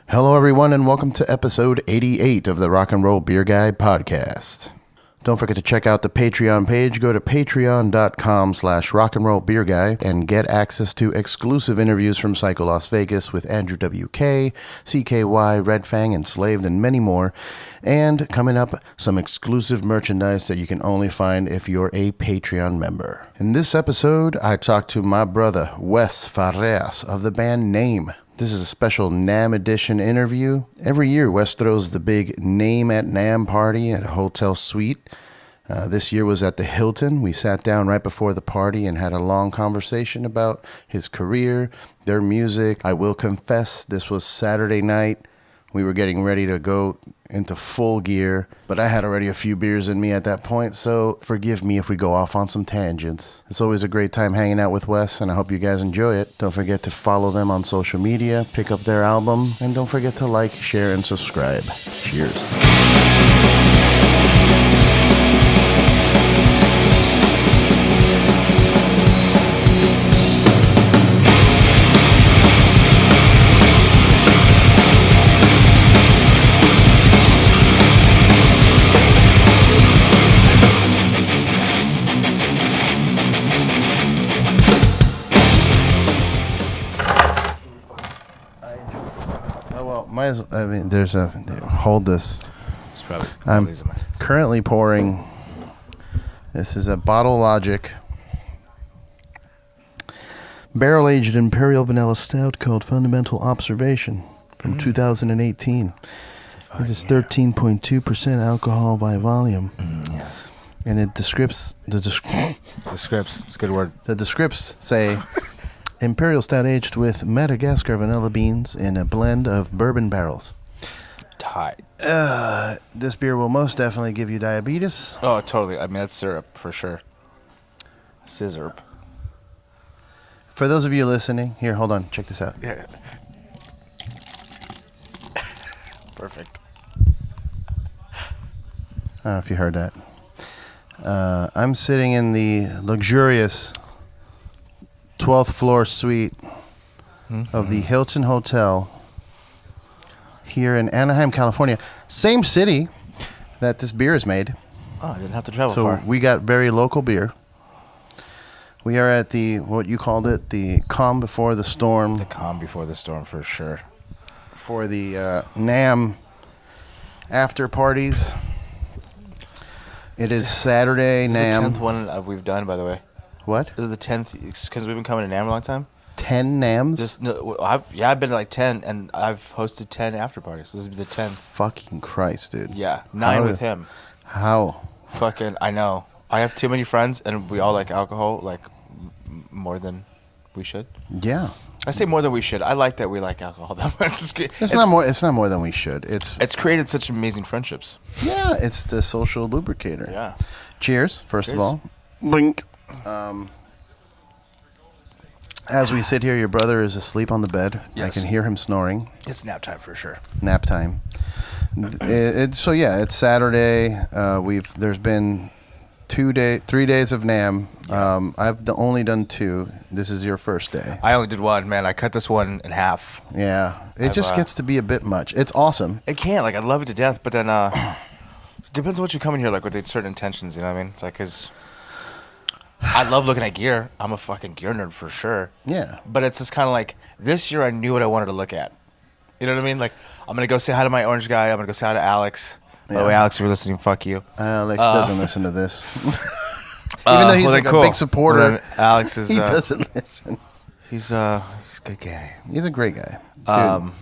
Hello, everyone, and welcome to episode 88 of the Rock and Roll Beer Guy podcast. Don't forget to check out the Patreon page. Go to patreon.com/rockandrollbeerguy and get access to exclusive interviews from Psycho Las Vegas with Andrew WK, CKY, Red Fang, Enslaved, and many more. And coming up, some exclusive merchandise that you can only find if you're a Patreon member. In this episode, I talked to my brother, Wes Fareas, of the band NAMM. This is a special NAMM edition interview. Every year, Wes throws the big Name at NAMM party at a hotel suite. This year was at the Hilton. We sat down right before the party and had a long conversation about his career, their music. I will confess, this was Saturday night. We were getting ready to go into full gear, but I had already a few beers in me at that point, so forgive me if we go off on some tangents. It's always a great time hanging out with Wes, and I hope you guys enjoy it. Don't forget to follow them on social media, pick up their album, and don't forget to like, share, and subscribe. Cheers. Hold this. I'm currently pouring. This is a Bottle Logic barrel-aged Imperial Vanilla Stout called Fundamental Observation from 2018. It is 13.2% alcohol by volume. Yes. And it descripts. It's a good word. The descripts say Imperial Stout aged with Madagascar vanilla beans in a blend of bourbon barrels. Tight. This beer will most definitely give you diabetes. Oh, totally. I mean, that's syrup for sure. Scissorp. For those of you listening, here, hold on. Check this out. Yeah. Perfect. I don't know if you heard that. I'm sitting in the luxurious 12th floor suite of the Hilton Hotel here in Anaheim, California. Same city that this beer is made. Oh, I didn't have to travel far. So we got very local beer. We are at the, what you called it, the calm before the storm. The calm before the storm, for sure. For the NAMM after parties. It is Saturday, This NAMM. is the 10th one we've done, by the way. What? This is the 10th, because we've been coming to NAMM a long time. 10 NAMMs? I've been to like 10, and I've hosted 10 after parties. This will be the 10th. Fucking Christ, dude. Yeah, 9 with him. How? Fucking, I know. I have too many friends, and we all like alcohol, like more than we should. Yeah. I say more than we should. I like that we like alcohol that much. It's not more than we should. It's created such amazing friendships. Yeah, it's the social lubricator. Yeah. Cheers, first of all. Blink. As we sit here, your brother is asleep on the bed. Yes. I can hear him snoring. It's nap time for sure. Nap time. It's Saturday. There's been 3 days of NAMM. Yeah. I've only done 2. This is your first day. I only did 1, man. I cut this one in half. Yeah, it just gets to be a bit much. It's awesome. It can, like, I love it to death, but then depends on what you come in here like with certain intentions. You know what I mean? It's like, cause I love looking at gear. I'm a fucking gear nerd for sure. Yeah. But it's just kind of like this year I knew what I wanted to look at. You know what I mean? Like, I'm gonna go say hi to my orange guy. I'm gonna go say hi to Alex. By the way, Alex, if you're listening, fuck you. Alex doesn't listen to this. Even though he's a big supporter, Alex is. He doesn't listen. He's a good guy. He's a great guy. Dude.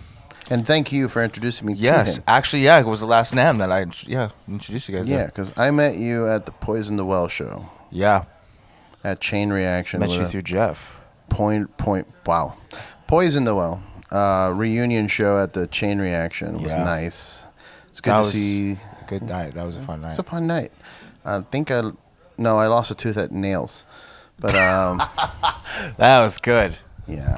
And thank you for introducing me to him. Yes, actually, yeah, it was the last NAMM that I introduced you guys. Yeah, because I met you at the Poison the Well show. Yeah. At Chain Reaction. Met you through Jeff. Wow. Poison the Well. Reunion show at the Chain Reaction was nice. It's good to see. A good night. That was a fun night. It's a fun night. I lost a tooth at Nails. But that was good. Yeah.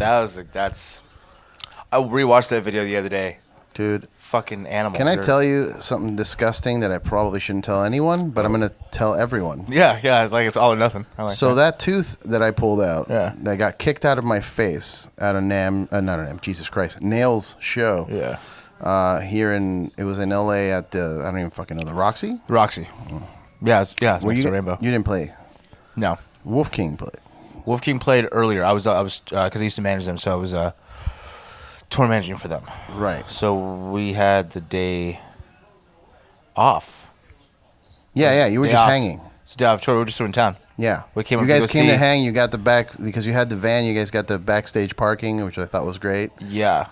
I rewatched that video the other day. Dude. Fucking animal. Can I tell you something disgusting that I probably shouldn't tell anyone, but I'm going to tell everyone? Yeah, it's like it's all or nothing. I like so that tooth that I pulled out, that got kicked out of my face at a NAMM, not a NAMM, Jesus Christ, Nails show. Yeah. It was in LA at the, I don't even fucking know, the Roxy? Roxy. Yeah, it's next to Rainbow. You didn't play? No. Wolf King played. Wolf King played earlier. I was because I used to manage them, so I was tour managing for them. Right. So we had the day off. Yeah, you were just hanging. It's a day off tour. We were just in town. Yeah. We came. You guys came to hang. You got the back because you had the van. You guys got the backstage parking, which I thought was great. Yeah.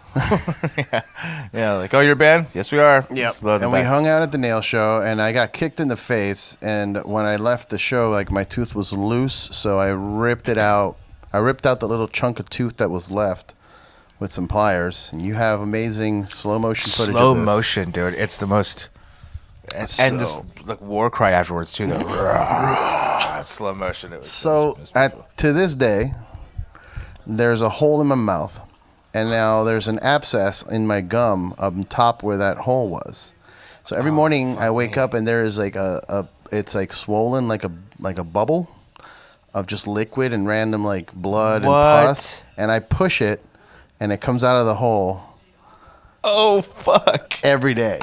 yeah. Like, oh, you're a band? Yes, we are. Yeah. And we hung out at the nail show, and I got kicked in the face. And when I left the show, like my tooth was loose, so I ripped it out. I ripped out the little chunk of tooth that was left with some pliers. And you have amazing slow motion footage. Slow motion, dude. It's the most. And this like war cry afterwards too, though. Slow motion. It was to this day, there's a hole in my mouth, and now there's an abscess in my gum up top where that hole was. So every morning I wake up and there is like it's like swollen like a bubble of just liquid and random like blood and pus, and I push it, and it comes out of the hole. Oh fuck! Every day.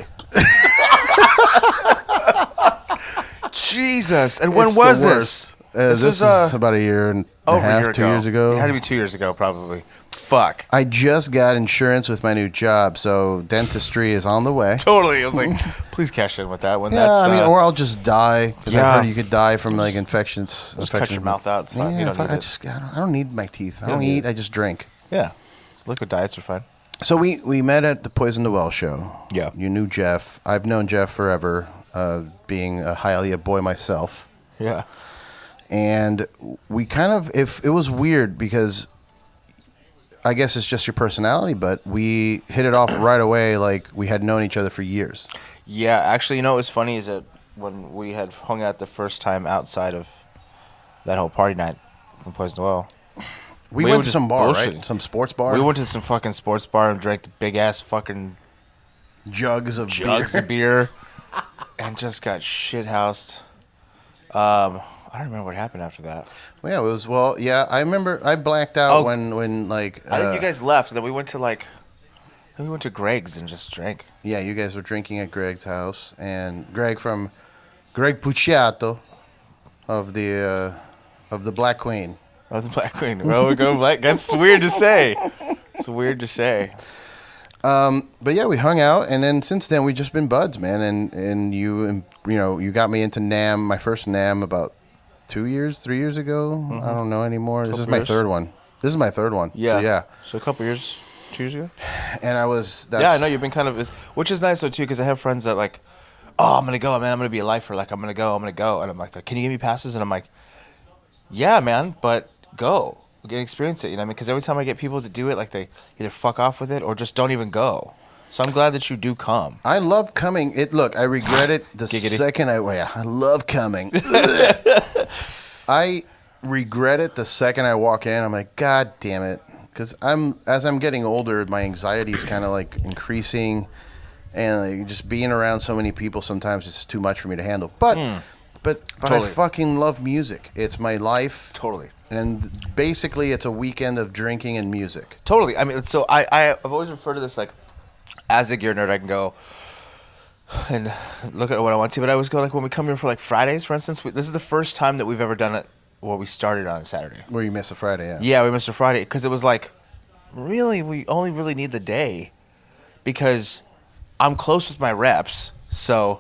Jesus! And when was this? This was about a year and a half, 2 years ago. It had to be 2 years ago, probably. Fuck. I just got insurance with my new job, so dentistry is on the way. Totally. I was like, please cash in with that one. Yeah, I mean, or I'll just die. Because I heard you could die from like infections. Just cut your mouth out. It's fine. Yeah, I don't need my teeth. I don't eat. I just drink. Yeah. Liquid diets are fine. So we met at the Poison the Well show. Yeah. You knew Jeff. I've known Jeff forever, being a Hialeah boy myself. Yeah. And we kind of, it was weird because I guess it's just your personality, but we hit it off right away like we had known each other for years. Yeah. Actually, you know what's funny is that when we had hung out the first time outside of that whole party night from Poison the Well, we went to some bar, right? Some sports bar? We went to some fucking sports bar and drank the big-ass fucking jugs of beer and just got shithoused. I don't remember what happened after that. Well, yeah, I remember I blacked out when like... I think you guys left, and then we went to Greg's and just drank. Yeah, you guys were drinking at Greg's house, and Greg Pucciato of the Black Queen. Oh, the Black Queen. Well, we're going black. That's weird to say. It's weird to say. But yeah, we hung out, and then since then we've just been buds, man. And you got me into NAMM, my first NAMM about 3 years ago. Mm-hmm. I don't know anymore. This is my third one. Yeah. So a couple years, 2 years ago. And I know you've been kind of, which is nice though too, because I have friends that like, oh, I'm gonna go, man. I'm gonna be a lifer. Like I'm gonna go, and I'm like, can you give me passes? And I'm like, yeah, man, but go. Experience it, you know what I mean? Because every time I get people to do it, like they either fuck off with it or just don't even go. So I'm glad that you do come. I love coming. I regret it the second I love coming. I regret it the second I walk in. I'm like, God damn it. Because as I'm getting older, my anxiety is kind of like increasing. And like just being around so many people sometimes it's too much for me to handle. But totally. I fucking love music. It's my life. Totally. And basically, it's a weekend of drinking and music. Totally. I mean, so I've always referred to this like, as a gear nerd, I can go and look at what I want to. But I always go like when we come here for like Fridays, for instance. This is the first time that we've ever done it where we started on a Saturday. Where you miss a Friday, yeah. Yeah, we missed a Friday because it was like, really, we only really need the day because I'm close with my reps. So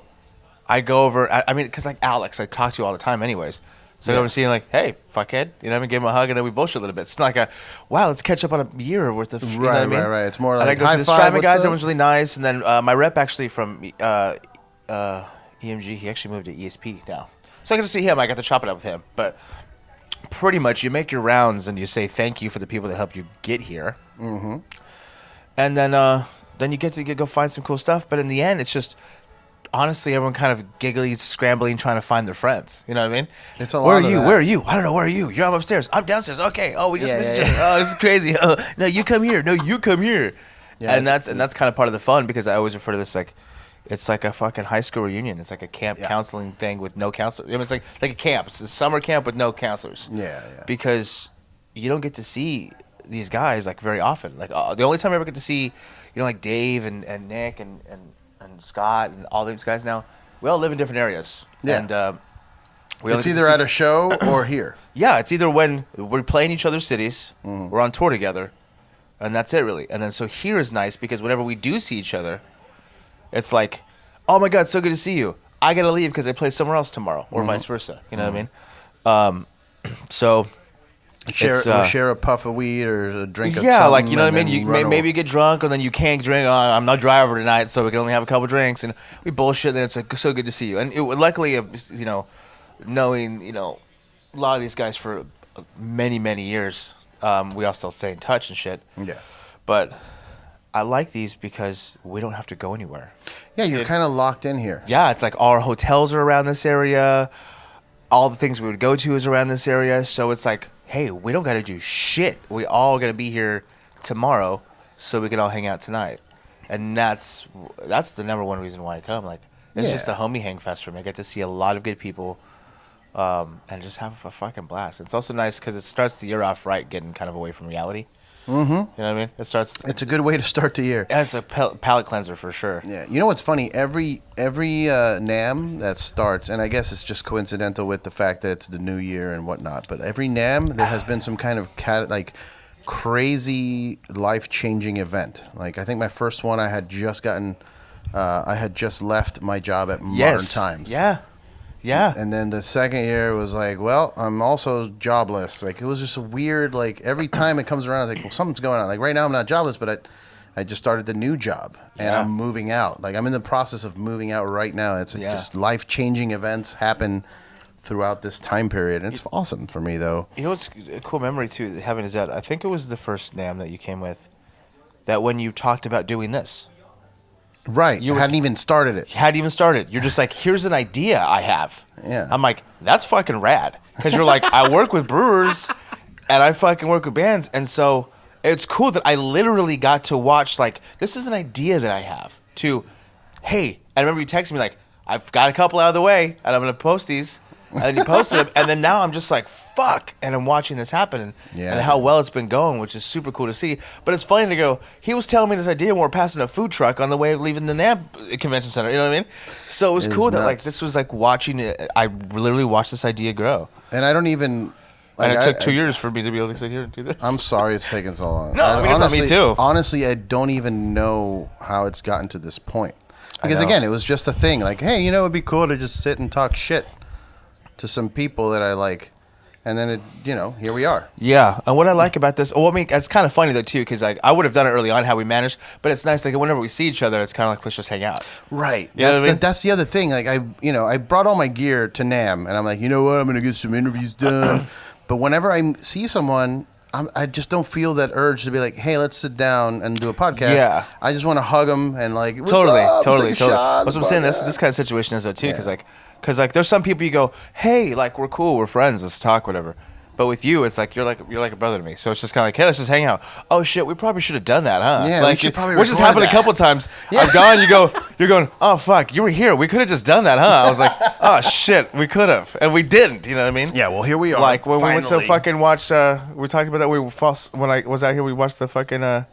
I go over. I mean, because like Alex, I talk to you all the time, anyways. So I'm seeing like, hey, fuckhead, you know what I mean? Give him a hug and then we bullshit a little bit. It's not like wow, let's catch up on a year worth of, you know what I mean? Right. It's more like, and I go to the Striving guys, everyone's really nice. And then my rep actually from EMG, he actually moved to ESP now. So I got to see him. I got to chop it up with him. But pretty much you make your rounds and you say thank you for the people that helped you get here. Mm-hmm. And then you get to go find some cool stuff. But in the end, it's just... honestly, everyone kind of giggly, scrambling, trying to find their friends. You know what I mean? It's a lot Where of are you? that. Where are you? I don't know. Where are you? You're upstairs. I'm downstairs. Okay. Oh, we just missed each other. Oh, this is crazy. Oh, no, you come here. No, you come here. Yeah, and that's kind of part of the fun, because I always refer to this like it's like a fucking high school reunion. It's like a camp counseling thing with no counselor. I mean, it's like a camp. It's a summer camp with no counselors. Yeah. Because you don't get to see these guys like very often. Like the only time I ever get to see, like Dave and Nick and Scott and all these guys now, we all live in different areas. Yeah. And it's either at a show or here. Yeah, it's either when we're playing each other's cities, we're on tour together, and that's it really. And then so here is nice because whenever we do see each other, it's like, oh my God, so good to see you. I gotta leave because I play somewhere else tomorrow, or vice versa. You know what I mean? So we share a puff of weed or a drink of yeah, something. like, you know what I mean? You maybe you get drunk, or then you can't drink. Oh, I'm not driver tonight, so we can only have a couple drinks, and we bullshit. And then it's like, so good to see you. And luckily, knowing a lot of these guys for many years, we all still stay in touch and shit. Yeah. But I like these because we don't have to go anywhere. Yeah, you're kind of locked in here. Yeah, it's like all our hotels are around this area. All the things we would go to is around this area. So it's like, hey, we don't got to do shit. We all got to be here tomorrow so we can all hang out tonight. And that's the number one reason why I come. Like, it's just a homie hang fest for me. I get to see a lot of good people and just have a fucking blast. It's also nice because it starts the year off right, getting kind of away from reality. Mm-hmm. You know what I mean? It's a good way to start the year. It's a palate cleanser for sure. Yeah. You know what's funny? Every NAMM that starts, and I guess it's just coincidental with the fact that it's the new year and whatnot, but every NAMM there has been some kind of crazy life-changing event. Like, I think my first one, I had just left my job at Modern Times. Yeah. And then the second year was like, well, I'm also jobless. Like, it was just a weird, like, every time it comes around, it's like, well, something's going on. Like, right now I'm not jobless, but I just started the new job, and I'm moving out. Like, I'm in the process of moving out right now. It's like just life-changing events happen throughout this time period. And it's awesome for me, though. You know what's a cool memory, too, having is that I think it was the first NAMM that you came with, that when you talked about doing this. Right. You hadn't even started it. Hadn't even started. You're just like, here's an idea I have. Yeah. I'm like, that's fucking rad. Because you're like, I work with brewers and I fucking work with bands. And so it's cool that I literally got to watch, like, this is an idea that I have to, hey, I remember you texted me like, I've got a couple out of the way and I'm going to post these. And then you posted them. And then now I'm just like, fuck. And I'm watching this happen and how well it's been going, which is super cool to see. But it's funny to go, he was telling me this idea when we're passing a food truck on the way of leaving the NAMM convention center. You know what I mean? So it was cool that, like, this was like watching it. I literally watched this idea grow. And I don't even... Like, and it took 2 years for me to be able to sit here and do this. I'm sorry it's taken so long. No, I mean, honestly, it's not me too. Honestly, I don't even know how it's gotten to this point. Because, again, it was just a thing. Like, hey, it'd be cool to just sit and talk shit to some people that I like, and then here we are. Yeah, and what I like about this, it's kind of funny though too, because like I would have done it early on how we managed, but it's nice like whenever we see each other, it's kind of like let's just hang out. Right. That's the other thing. Like I brought all my gear to NAMM, and I'm like, you know what, I'm gonna get some interviews done. But whenever I see someone, I just don't feel that urge to be like, hey, let's sit down and do a podcast. Yeah. I just want to hug them and like, totally. That's what I'm saying. This kind of situation is though too, because there's some people you go, hey, like we're cool, we're friends, let's talk, whatever. But with you, it's like you're like a brother to me. So it's just kind of like, hey, let's just hang out. Oh shit, we probably should have done that, huh? Yeah, like, we should probably. Which has happened a couple times. Yeah. I've gone, you're going, oh fuck, you were here. We could have just done that, huh? I was like, oh shit, we could have, and we didn't. You know what I mean? Yeah. Well, here we are. Like when we went to fucking watch. We talked about that. When I was out here, we watched the fucking the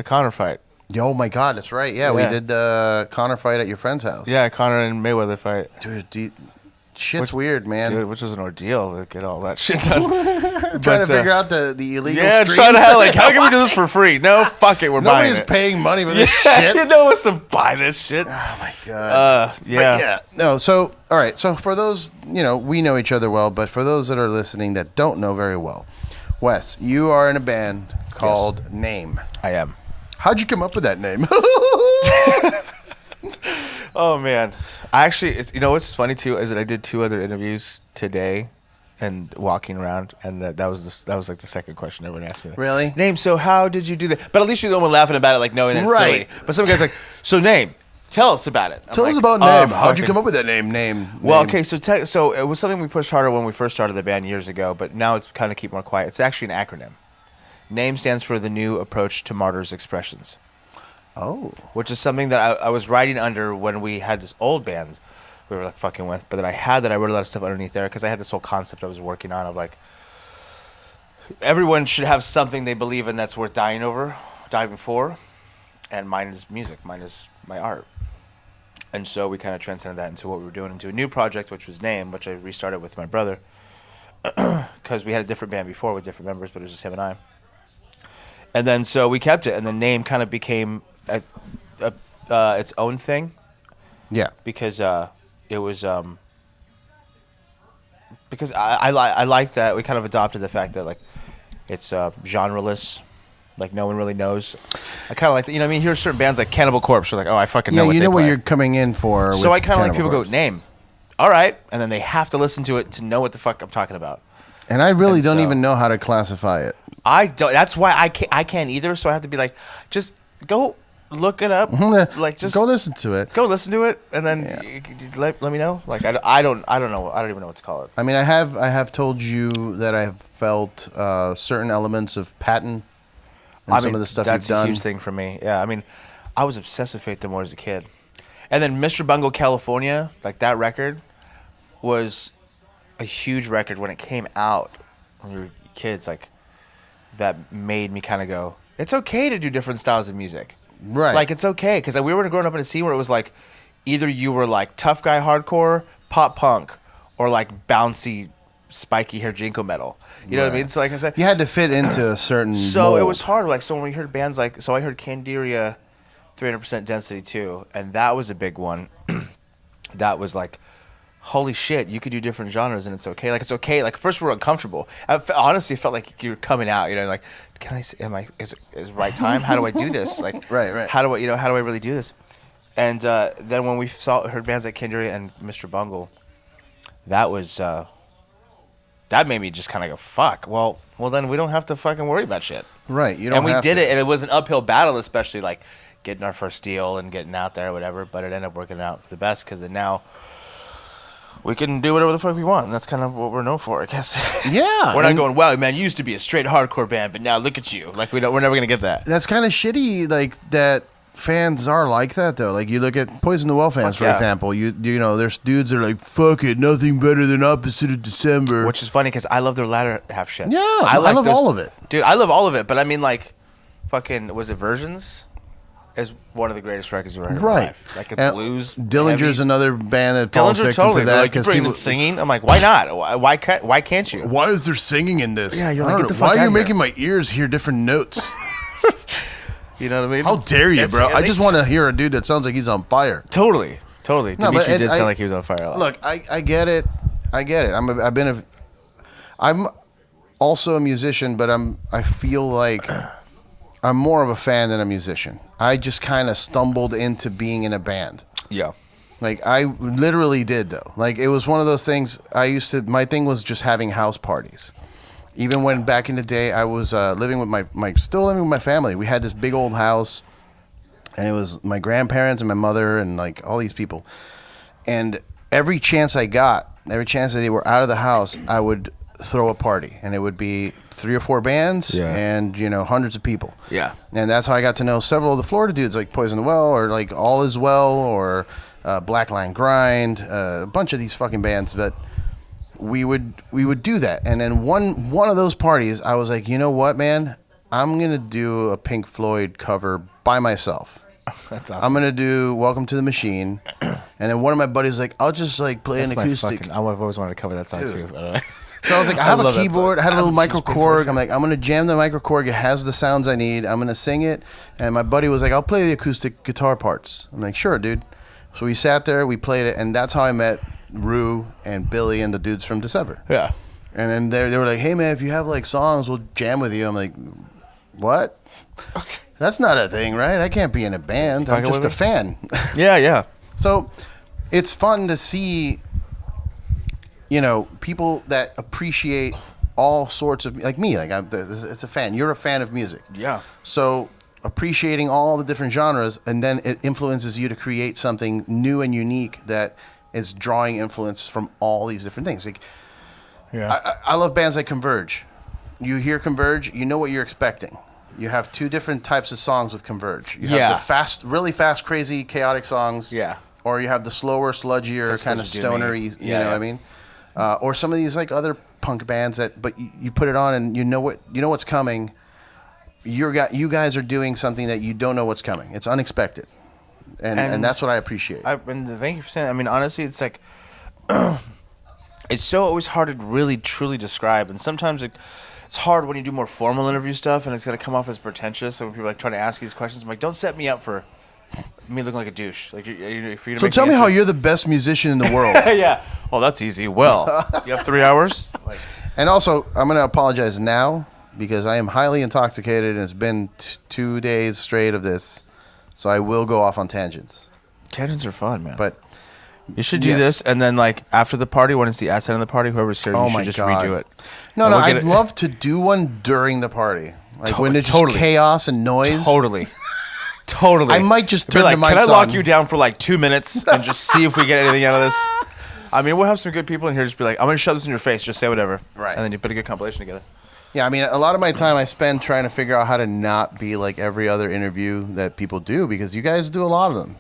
Conor fight. Oh my god, that's right. Yeah, we did the Conor fight at your friend's house. Yeah, Conor and Mayweather fight. Dude, shit's weird, man. Dude, which was an ordeal to get all that shit done. Trying to figure out the illegal streams. Trying to how can we do this for free? No, fuck it, we're buying it. Nobody's paying money for this shit. You know us to buy this shit. Oh my god. No, so all right. So for those, we know each other well, but for those that are listening that don't know very well, Wes, you are in a band called NAMM. I am. How'd you come up with that name? Oh man, I actually, what's funny too is that I did 2 other interviews today, and walking around, and that was like the second question everyone asked me. Really? Name. So how did you do that? But at least you're the one laughing about it, like knowing it's silly. But some guys like, so name. Tell us about it. Tell us about NAMM. How'd you come up with that name? Name. Well, okay, so it was something we pushed harder when we first started the band years ago, but now it's kind of keep more quiet. It's actually an acronym. NAMM stands for the New Approach to Martyrs Expressions. Oh. Which is something that I was writing under when we had this old bands we were like fucking with, but that I wrote a lot of stuff underneath there because I had this whole concept I was working on of like everyone should have something they believe in that's worth dying for, and mine is music, mine is my art. And so we kind of transcended that into what we were doing, into a new project, which was NAMM, which I restarted with my brother because we had a different band before with different members, but it was just him and I. And then so we kept it, and the name kind of became its own thing. Yeah. Because it was because I like that we kind of adopted the fact that like it's genreless, like no one really knows. I kind of like that, you know what I mean? Here's certain bands like Cannibal Corpse, are like, oh, I fucking know what they play. Yeah, you know what you're coming in for. So I kind of like people go, name. All right, and then they have to listen to it to know what the fuck I'm talking about. And I really don't even know how to classify it. I don't. That's why I can't either. So I have to be like, just go look it up. Like just go listen to it. Go listen to it, and then let me know. Like I don't know. I don't even know what to call it. I mean, I have told you that I have felt certain elements of Patton and some of the stuff you've done. That's a huge thing for me. Yeah, I mean, I was obsessed with Faith No More as a kid, and then Mr. Bungle California, like that record, was a huge record when it came out when we were kids. Like that made me kind of go, it's okay to do different styles of music. Right. Like, it's okay. Because we were growing up in a scene where it was like, either you were like tough guy hardcore, pop punk, or like bouncy, spiky hair Jinko metal. You know what I mean? So like I said, you had to fit into a certain So mold. it was hard. Like, so when we heard bands like, so I heard Candiria 300% Density 2, and that was a big one. That was like, holy shit, you could do different genres and it's okay. Like, it's okay. Like, first we were uncomfortable. Honestly, it felt like you were coming out, you know, like, can I, is it right time? How do I do this? Like, right. How do I really do this? And then when we heard bands like Candiria and Mr. Bungle, that was, that made me just kind of go, fuck. Well, then we don't have to fucking worry about shit. Right. You don't and we have did to. it, and it was an uphill battle, especially like getting our first deal and getting out there or whatever, but it ended up working out for the best because then now we can do whatever the fuck we want, and that's kind of what we're known for, I guess. Yeah. We're not going, wow, man, you used to be a straight hardcore band, but now look at you. Like, we're never going to get that. That's kind of shitty, like, that fans are like that, though. Like, you look at Poison the Well fans, for example. You know, there's dudes that are like, fuck it, nothing better than Opposite of December. Which is funny, because I love their latter half shit. Yeah, I love all of it. Dude, I love all of it, but I mean, like, fucking, was it Versions? Is one of the greatest records you've ever heard in my life. Like a blues. Dillinger's heavy. Another band that falls victim to that. Like, you're people singing. I'm like, why not? Why can't you? Why is there singing in this? Yeah, you're like, get the fuck why are you out making my ears hear different notes? You know what I mean? How dare you, bro? I just want to hear a dude that sounds like he's on fire. Totally. No, Dimitri did sound like he was on fire a lot. Look, I get it. I'm also a musician, but I feel like I'm more of a fan than a musician. I just kind of stumbled into being in a band. Yeah. Like, I literally did, though. Like, it was one of those things. My thing was just having house parties. Even when back in the day I was still living with my family. We had this big old house, and it was my grandparents and my mother and like all these people. And every chance that they were out of the house, I would throw a party, and it would be 3 or 4 bands and, you know, hundreds of people. Yeah. And that's how I got to know several of the Florida dudes, like Poison the Well, or like All Is Well, or Black Line Grind, a bunch of these fucking bands. But we would do that. And then one of those parties, I was like, you know what, man? I'm going to do a Pink Floyd cover by myself. That's awesome. I'm going to do Welcome to the Machine. And then one of my buddies was like, I'll just like play an acoustic. I've always wanted to cover that song too, by the way. So I was like, I have a keyboard, I had a little micro Korg. I'm like, I'm going to jam the micro Korg. It has the sounds I need. I'm going to sing it. And my buddy was like, I'll play the acoustic guitar parts. I'm like, sure, dude. So we sat there, we played it, and that's how I met Rue and Billy and the dudes from December. Yeah. And then they were like, hey, man, if you have like songs, we'll jam with you. I'm like, what? That's not a thing, right? I can't be in a band. I'm just a fan. Yeah. So it's fun to see, you know, people that appreciate all sorts of, like me, like it's a fan. You're a fan of music. Yeah. So appreciating all the different genres, and then it influences you to create something new and unique that is drawing influence from all these different things. Like, I love bands like Converge. You hear Converge, you know what you're expecting. you have two different types of songs with Converge. You have the fast, really fast, crazy, chaotic songs. Yeah. Or you have the slower, sludgier, kind of stonery, you know what I mean? Or some of these like other punk bands but you put it on and you know what's coming. You guys are doing something that you don't know what's coming. It's unexpected. And that's what I appreciate. And thank you for saying that. I mean, honestly, it's like it's so always hard to really truly describe, and sometimes it's hard when you do more formal interview stuff, and it's gonna come off as pretentious. And when people are like trying to ask these questions, I'm like, don't set me up for me looking like a douche. Like, so tell me how you're the best musician in the world. Yeah. Well, that's easy. Well, you have 3 hours. And also, I'm gonna apologize now because I am highly intoxicated, and it's been 2 days straight of this. So I will go off on tangents. Tangents are fun, man. But you should do this, and then like after the party, when it's the outside of the party, whoever's here, you should just redo it. No, I'd love to do one during the party, like when it's just chaos and noise. Totally. I might just turn the mics on. Can I lock you down for like 2 minutes and just see if we get anything out of this? I mean, we'll have some good people in here. Just be like, I'm gonna shove this in your face. Just say whatever, right? And then you put a good compilation together. Yeah, I mean, a lot of my time I spend trying to figure out how to not be like every other interview that people do, because you guys do a lot of them,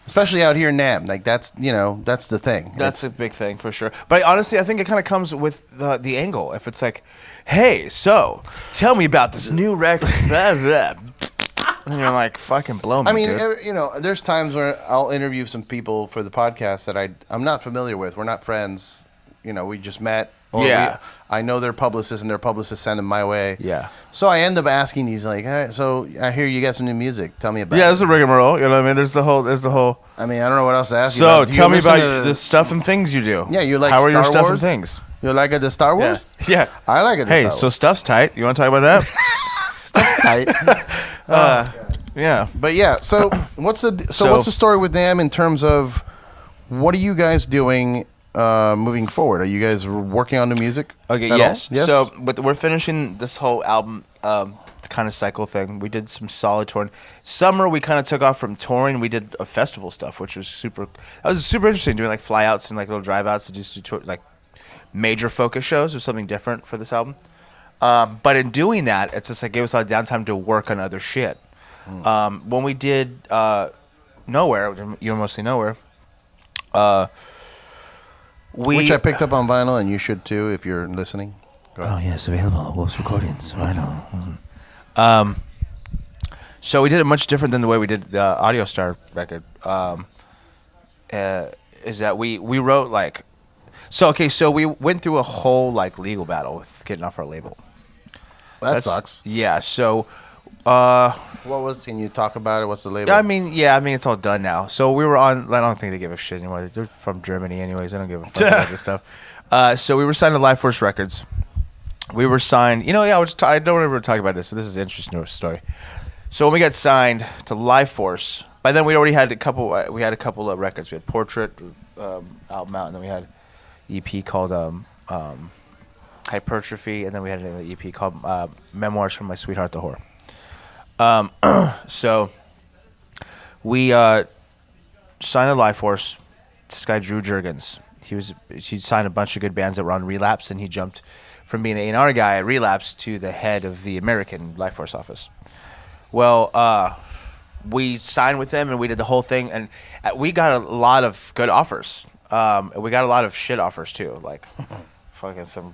especially out here in NAMM. Like that's the thing. That's a big thing for sure. But honestly, I think it kind of comes with the angle. If it's like, hey, so tell me about this new record, blah, blah. And you're like, fucking blow me. I mean, dude. There's times where I'll interview some people for the podcast that I'm not familiar with. We're not friends. We just met. I know their publicist, and their publicist sent them my way. Yeah. So I end up asking these, like, hey, so I hear you got some new music. Tell me about it. Yeah, there's a rigmarole. You know what I mean? There's the whole. I mean, I don't know what else to ask you about. So tell me about the stuff and things you do. Yeah, you like How Star are your stuff Wars? and things? You like the Star Wars? Yeah. I like it. Hey, so stuff's tight. You want to talk about that? Stuff's tight. Yeah. But yeah, so what's the story with them in terms of what are you guys doing moving forward? Are you guys working on the music? Okay, yes. So, but we're finishing this whole album kind of cycle thing. We did some solid touring. Summer, we kind of took off from touring. We did a festival stuff, which was super interesting, doing like flyouts and like little drive outs to just do tour, like major focus shows. It was something different for this album. But in doing that, it's just like gave us a lot of downtime to work on other shit. When we did Nowhere, You're Mostly Nowhere, which I picked up on vinyl, and you should too if you're listening. Go ahead. Oh yes, available at Wolf's Recordings. Vinyl. So we did it much different than the way we did the Audio Star record. Is that we wrote like, so we went through a whole like legal battle with getting off our label. That sucks. Yeah. So. Can you talk about it? What's the label? I mean, it's all done now. So we were on. I don't think they give a shit anymore. They're from Germany, anyways. I don't give a fuck about this stuff. So we were signed to Live Force Records. We were signed. I don't ever talk about this. So this is an interesting story. So when we got signed to Live Force, by then we already had a couple. We had a couple of records. We had Portrait album out, and then we had EP called Hypertrophy, and then we had another EP called Memoirs from My Sweetheart the Whore. So we signed to Live Force. This guy Drew Jurgens. He signed a bunch of good bands that were on Relapse, and he jumped from being an A&R guy at Relapse to the head of the American Live Force office. Well, we signed with them, and we did the whole thing, and we got a lot of good offers. We got a lot of shit offers too, like fucking some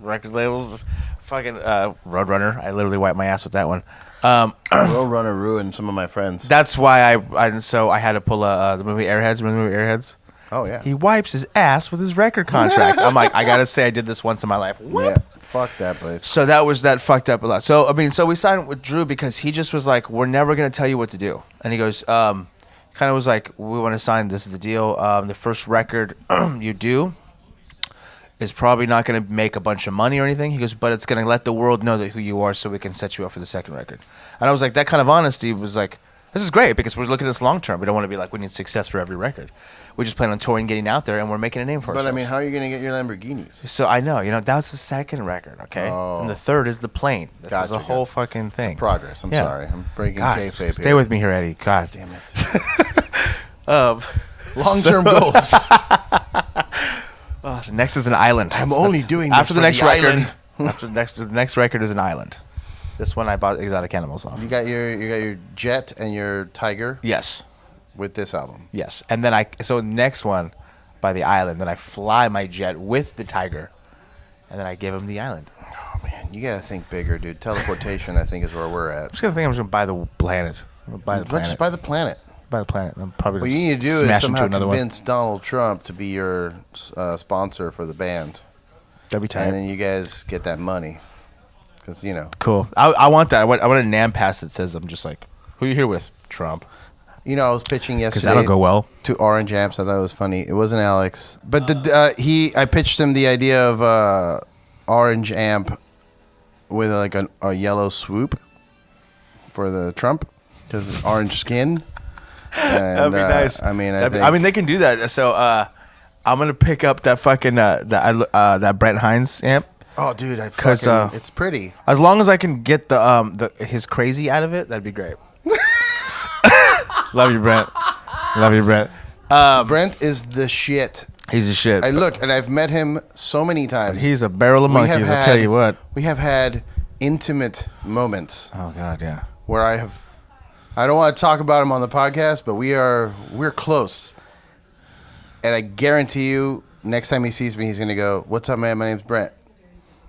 record labels, fucking Roadrunner. I literally wiped my ass with that one. Roadrunner ruined some of my friends. That's why I had to pull the movie Airheads. Remember the movie Airheads? Oh yeah. He wipes his ass with his record contract. I'm like, I gotta say, I did this once in my life. What? Yeah, fuck that place. So that fucked up a lot. So I mean, we signed with Drew because he just was like, we're never gonna tell you what to do. And he goes, kind of was like, we want to sign. This is the deal. The first record you do is probably not going to make a bunch of money or anything. He goes, but it's going to let the world know that who you are so we can set you up for the second record. And I was like, that kind of honesty was like, this is great because we're looking at this long term. We don't want to be like, we need success for every record. We just plan on touring, getting out there, and we're making a name for ourselves. But I mean, how are you going to get your Lamborghinis? So I know, that's the second record, okay? And the third is the plane. This is a whole fucking thing. It's progress. I'm sorry. I'm breaking kayfabe here. Stay with me here, Eddie. God. Damn it. Long-term goals. The next is an island. I'm only doing this after the for next the record. island. After the next record is an island. This one I bought Exotic Animals off. You got your Jet and your Tiger. Yes. With this album. Yes, and then next one by the Island. Then I fly my Jet with the Tiger, and then I give him the Island. Oh man, you gotta think bigger, dude. Teleportation, I think, is where we're at. I'm just gonna buy the planet. Just buy the planet. Buy the planet. I'm probably. What you need to do is somehow convince Donald Trump to be your sponsor for the band. That'd be tight. And then you guys get that money, because Cool. I want that. I want a NAMM pass that says I'm just like, who are you here with? Trump. I was pitching yesterday. Because that'll go well. To Orange Amps. I thought it was funny. It wasn't Alex, but I pitched him the idea of Orange Amp with like a yellow swoop for the Trump, because it's orange skin. And, that'd be nice. I mean, they can do that. So I'm gonna pick up that fucking that Brent Hines amp. Oh, dude, it's pretty. As long as I can get his crazy out of it, that'd be great. Love you, Brent. Love you, Brent. Brent is the shit. He's the shit. And I've met him so many times. But he's a barrel of monkeys, I'll tell you what. We have had intimate moments. Oh, God, yeah. Where I don't want to talk about him on the podcast, but we're close. And I guarantee you, next time he sees me, he's going to go, "What's up, man? My name's Brent."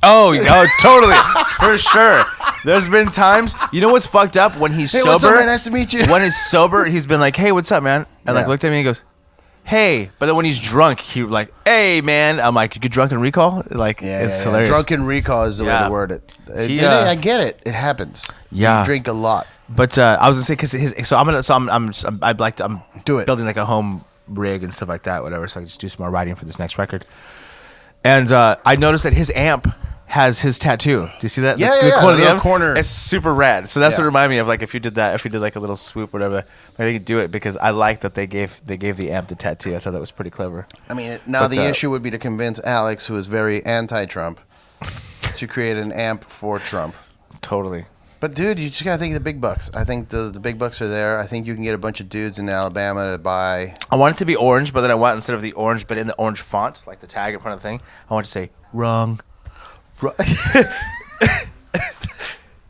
Oh, totally. For sure. There's been times, you know what's fucked up? When he's sober. What's up, man? Nice to meet you. When he's sober, he's been like, "Hey, what's up, man?" And looked at me and goes, "Hey." But then when he's drunk, he like, "Hey, man." I'm like, "You get drunk and recall?" It's hilarious. Drunken recall is the way to word it. I get it. It happens. Yeah. You drink a lot. But I was gonna say, I'm do it. Building like a home rig and stuff like that, whatever. So I can just do some more writing for this next record. And I noticed that his amp has his tattoo. Do you see that? The corner. It's super rad. So that's what reminded me of, like, if you did like a little swoop or whatever, like, they could do it, because I like that they gave the amp the tattoo. I thought that was pretty clever. I mean, the issue would be to convince Alex, who is very anti-Trump, to create an amp for Trump. Totally. But dude, you just gotta think of the big bucks. I think the big bucks are there. I think you can get a bunch of dudes in Alabama to buy. I want it to be orange, but then I want, instead of the orange, but in the orange font, like the tag in front of the thing, I want to say wrong.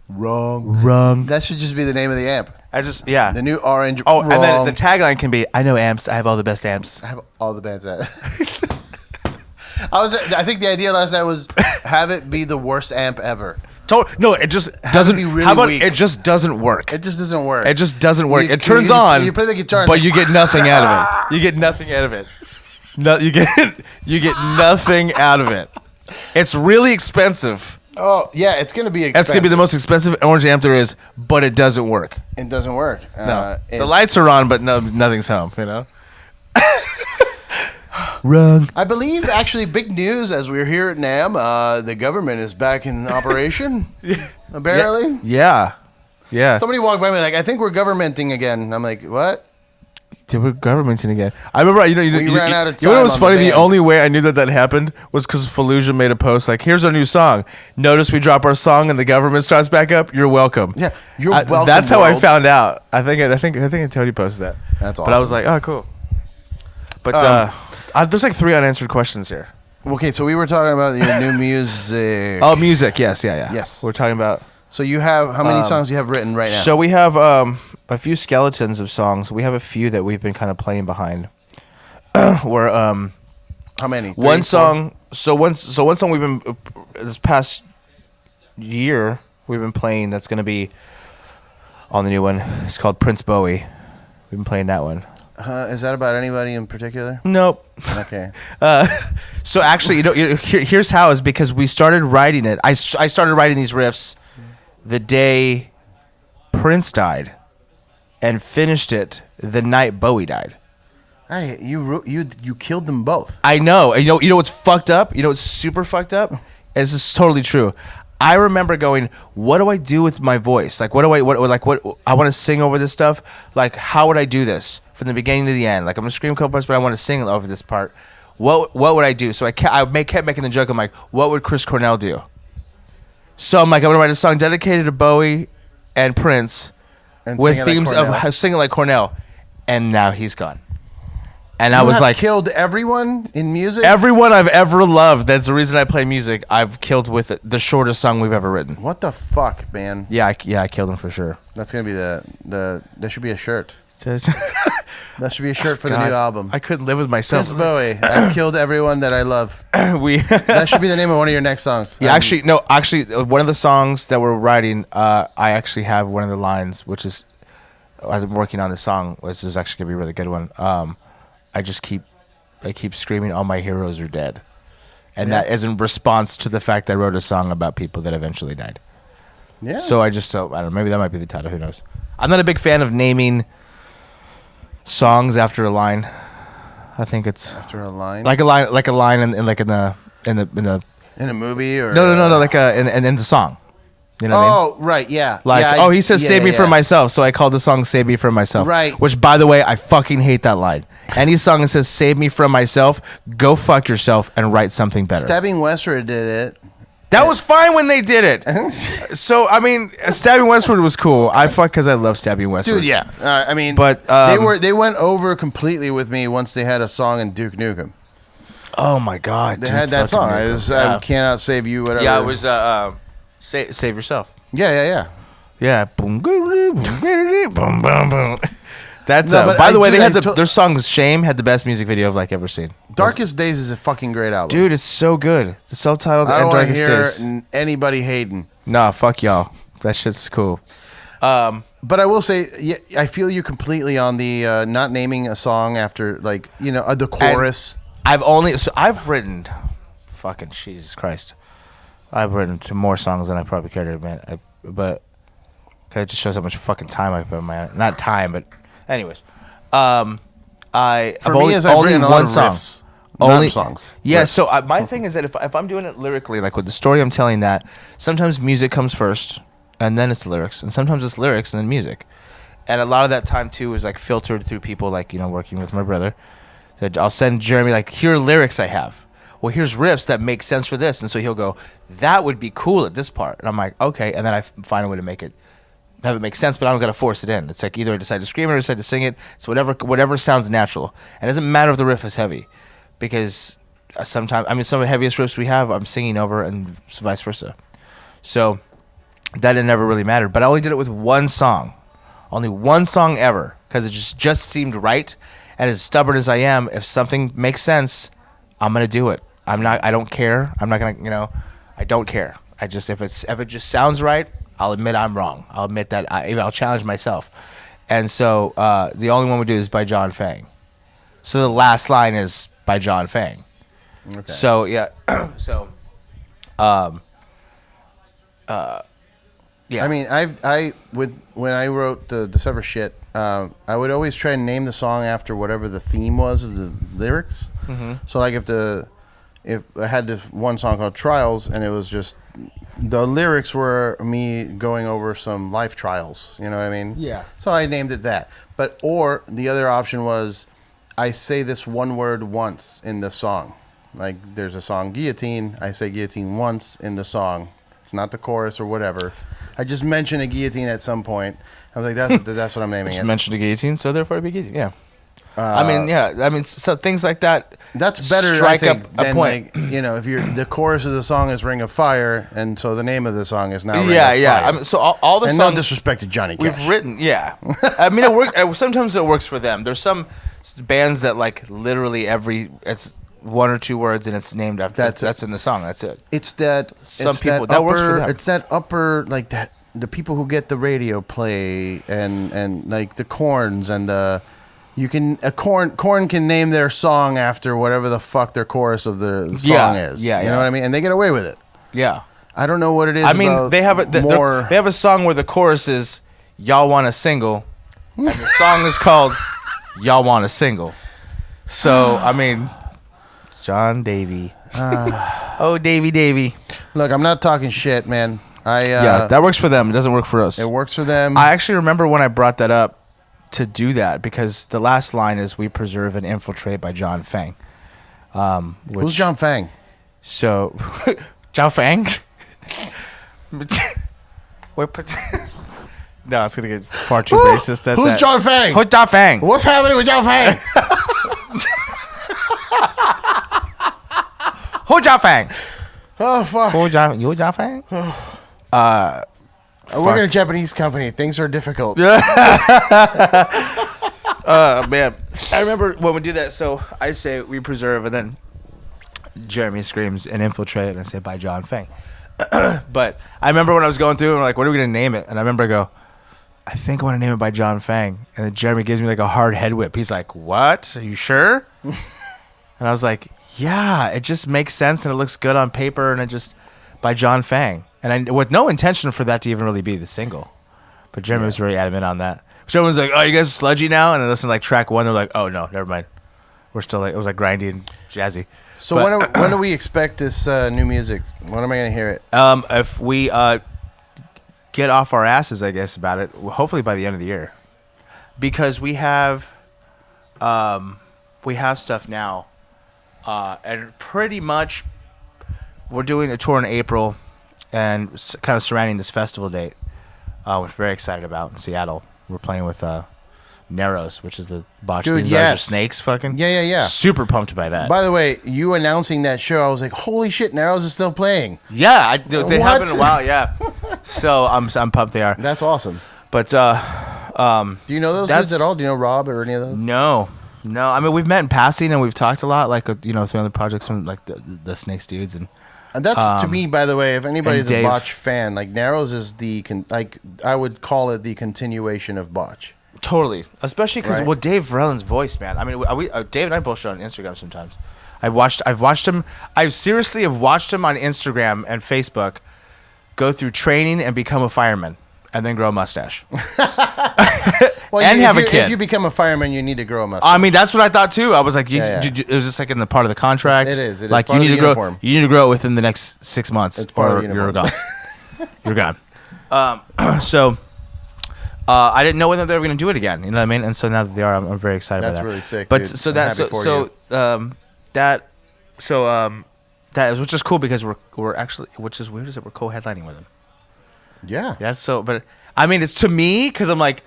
Wrong. That should just be the name of the amp. The new orange. Oh, wrong. And then the tagline can be, "I know amps. I have all the best amps. I have all the bands at." I think the idea last night was have it be the worst amp ever. No, it just doesn't. Be really how about weak. it just doesn't work? It just doesn't work. It just doesn't work. It turns on. You play the guitar, but you get nothing out of it. You get nothing out of it. No, you get nothing out of it. It's really expensive. Oh yeah, it's gonna be expensive. That's gonna be the most expensive orange amp there is, but it doesn't work. It doesn't work. No, the lights are on, but nothing's home. You know. Wrong. I believe, actually, big news as we're here at NAMM, the government is back in operation, apparently. Yeah. Somebody walked by me like, "I think we're governmenting again." I'm like, "What?" We're governmenting again. I remember, we ran out of time. You know what was funny? The only way I knew that happened was because Fallujah made a post like, "Here's our new song. Notice we drop our song and the government starts back up. You're welcome." Yeah, you're welcome. That's how I found out. I think Tony posted that. That's awesome. But I was like, "Oh, cool." But there's like 3 unanswered questions here. Okay, so we were talking about your new music. Oh, music. Yes, yeah. Yes. We're talking about. So you have, how many songs do you have written right now? So we have a few skeletons of songs. We have a few that we've been kind of playing behind. Where how many? 3, 1 song. So one song we've been this past year we've been playing. That's going to be on the new one. It's called Prince Bowie. We've been playing that one. Is that about anybody in particular? Nope. Okay. So actually, here's how, is because we started writing it. I started writing these riffs the day Prince died, and finished it the night Bowie died. Hey, you killed them both. I know. You know what's fucked up? You know what's super fucked up? And this is totally true. I remember going, what do I do with my voice? Like, what I want to sing over this stuff. Like, how would I do this from the beginning to the end? Like, I'm gonna scream a couple parts, but I want to sing over this part. What would I do? So I kept making the joke. I'm like, what would Chris Cornell do? So I'm like, I'm gonna write a song dedicated to Bowie and Prince, and with themes of singing like Cornell. And now he's gone. And I was like, killed everyone in music. Everyone I've ever loved. That's the reason I play music. I've killed with it, the shortest song we've ever written. What the fuck, man? Yeah, I killed him for sure. That's gonna be the. There should be a shirt. That should be a shirt for the new album. I couldn't live with myself. Prince Bowie. I've killed everyone that I love. That should be the name of one of your next songs. Yeah, actually, one of the songs that we're writing, I actually have one of the lines, which is, as I'm working on this song, this is actually gonna be a really good one. I keep screaming, all my heroes are dead. And that is in response to the fact that I wrote a song about people that eventually died. Yeah. So I don't know, maybe that might be the title, who knows. I'm not a big fan of naming songs after a line. I think it's after a line? Like a line in a movie or No, like in the song. You know what I mean? Right, yeah. Like, he says save me from myself, so I called the song Save Me From Myself. Right. Which, by the way, I fucking hate that line. Any song that says save me from myself, go fuck yourself and write something better. Stabbing Westward did it. That was fine when they did it. So, I mean, Stabbing Westward was cool. I fuck because I love Stabbing Westward. Dude, yeah. I mean, but they went over completely with me once they had a song in Duke Nukem. Oh, my God. They had that song. I cannot save you, whatever. Yeah, it was... Save yourself. Yeah. Boom, boom, boom. That's by the way, their song Shame had the best music video I've ever seen. Darkest Days is a fucking great album. Dude, it's so good. The self-titled I don't and Darkest Days. hear anybody hating. Nah, fuck y'all. That shit's cool. But I will say, yeah, I feel you completely on the not naming a song after, like, the chorus. I've written, fucking Jesus Christ. I've written more songs than I probably care to admit, but it just shows how much fucking time I put in my, not time, but anyways, I've only one song, only songs. Yeah, riffs. So my thing is that if I'm doing it lyrically, like with the story I'm telling, that sometimes music comes first, and then it's the lyrics, and sometimes it's lyrics and then music, and a lot of that time too is like filtered through people like working with my brother. That I'll send Jeremy like, here are lyrics I have. Well, here's riffs that make sense for this. And so he'll go, that would be cool at this part. And I'm like, okay. And then I find a way to have it make sense, but I don't got to force it in. It's like either I decide to scream it or I decide to sing it. It's whatever sounds natural. And it doesn't matter if the riff is heavy, because sometimes, some of the heaviest riffs we have, I'm singing over and vice versa. So that it never really mattered. But I only did it with one song. Only one song ever, because it just seemed right. And as stubborn as I am, if something makes sense, I'm going to do it. I don't care. I'm not going to, I don't care. If it just sounds right, I'll admit I'm wrong. I'll admit that I'll challenge myself. And so the only one we do is by John Fang. So the last line is by John Fang. Okay. So yeah. Yeah. I mean, when I wrote the Sever Shit, I would always try and name the song after whatever the theme was of the lyrics. Mm-hmm. So like if I had this one song called Trials, and it was just the lyrics were me going over some life trials, you know what I mean? Yeah. So I named it that. Or the other option was I say this one word once in the song. Like there's a song Guillotine, I say guillotine once in the song. It's not the chorus or whatever. I just mentioned a guillotine at some point. I was like, that's what I'm naming it. Just mentioned a guillotine, so therefore it'd be guillotine. Yeah. So things like that. That's better, strike I think, up a than point. Like, if the chorus of the song is Ring of Fire, and so the name of the song is now Ring of Fire. So all the and songs, no disrespect to Johnny Cash. We've written, yeah. It works. Sometimes it works for them. There's some bands that like literally it's one or two words and it's named after. That's in the song. That's it. It's that. Some people that works for them. It's that upper, like that. The people who get the radio play and like the Corns and the. You can Korn can name their song after whatever the fuck their chorus of the song is. Yeah, you know what I mean, and they get away with it. Yeah, I don't know what it is. I mean, they have they have a song where the chorus is "Y'all Want a Single," and the song is called "Y'all Want a Single." So I mean, John Davey, oh Davey. Look, I'm not talking shit, man. Yeah, that works for them. It doesn't work for us. It works for them. I actually remember when I brought that up. To do that, because the last line is "We preserve and infiltrate" by John Fang. Who's John Fang? So, John Fang. No, it's gonna get far too racist. Who's John Fang? Who's John Fang? What's happening with John Fang? Ho Jia Fang. Oh fuck. Ho Jia Fang. I work at a Japanese company. Things are difficult. Man, I remember when we do that. So I say we preserve, and then Jeremy screams and infiltrate, and I say by John Fang. But I remember when I was going through, and I'm like, what are we gonna name it? And I remember I go, I think I want to name it by John Fang. And then Jeremy gives me like a hard head whip. He's like, what? Are you sure? And I was like, yeah, it just makes sense and it looks good on paper, and it just by John Fang. And with no intention for that to even really be the single. But Jeremy was very adamant on that. So everyone's like, oh, you guys are sludgy now? And then listen to like track 1, they're like, oh no, never mind. We're still like, it was like grindy and jazzy. So when do we expect this new music? When am I going to hear it? If we get off our asses, I guess, about it, hopefully by the end of the year. Because we have stuff now. And pretty much we're doing a tour in April and kind of surrounding this festival date, we're very excited about in Seattle. We're playing with Narrows, which is the botch snakes fucking. Yeah. Super pumped by that. By the way, you announcing that show, I was like, holy shit, Narrows is still playing. Yeah, they haven't in a while, yeah. So I'm pumped they are. That's awesome. But do you know those dudes at all? Do you know Rob or any of those? No. I mean, we've met in passing and we've talked a lot, like through other projects from like the Snakes dudes and that's to me, by the way, if anybody's a Botch fan, like Narrows is I would call it the continuation of Botch. Totally, especially because Dave Vreeland's voice, man. I mean, Dave and I bullshit on Instagram sometimes. I've watched him. I seriously have watched him on Instagram and Facebook go through training and become a fireman, and then grow a mustache. Have a kid. If you become a fireman, you need to grow a mustache. I mean, that's what I thought too. I was like, it was just like in the part of the contract. It is. Like part you need of the uniform. You need to grow it within the next 6 months, it's part or of the you're gone. You're gone. So I didn't know whether they were going to do it again. You know what I mean? And so now that they are, I'm very excited. That's about that. really sick. But dude. That which is cool because we're actually, which is weird, is that we're co-headlining with them. Yeah. That's so. But I mean, it's to me because I'm like,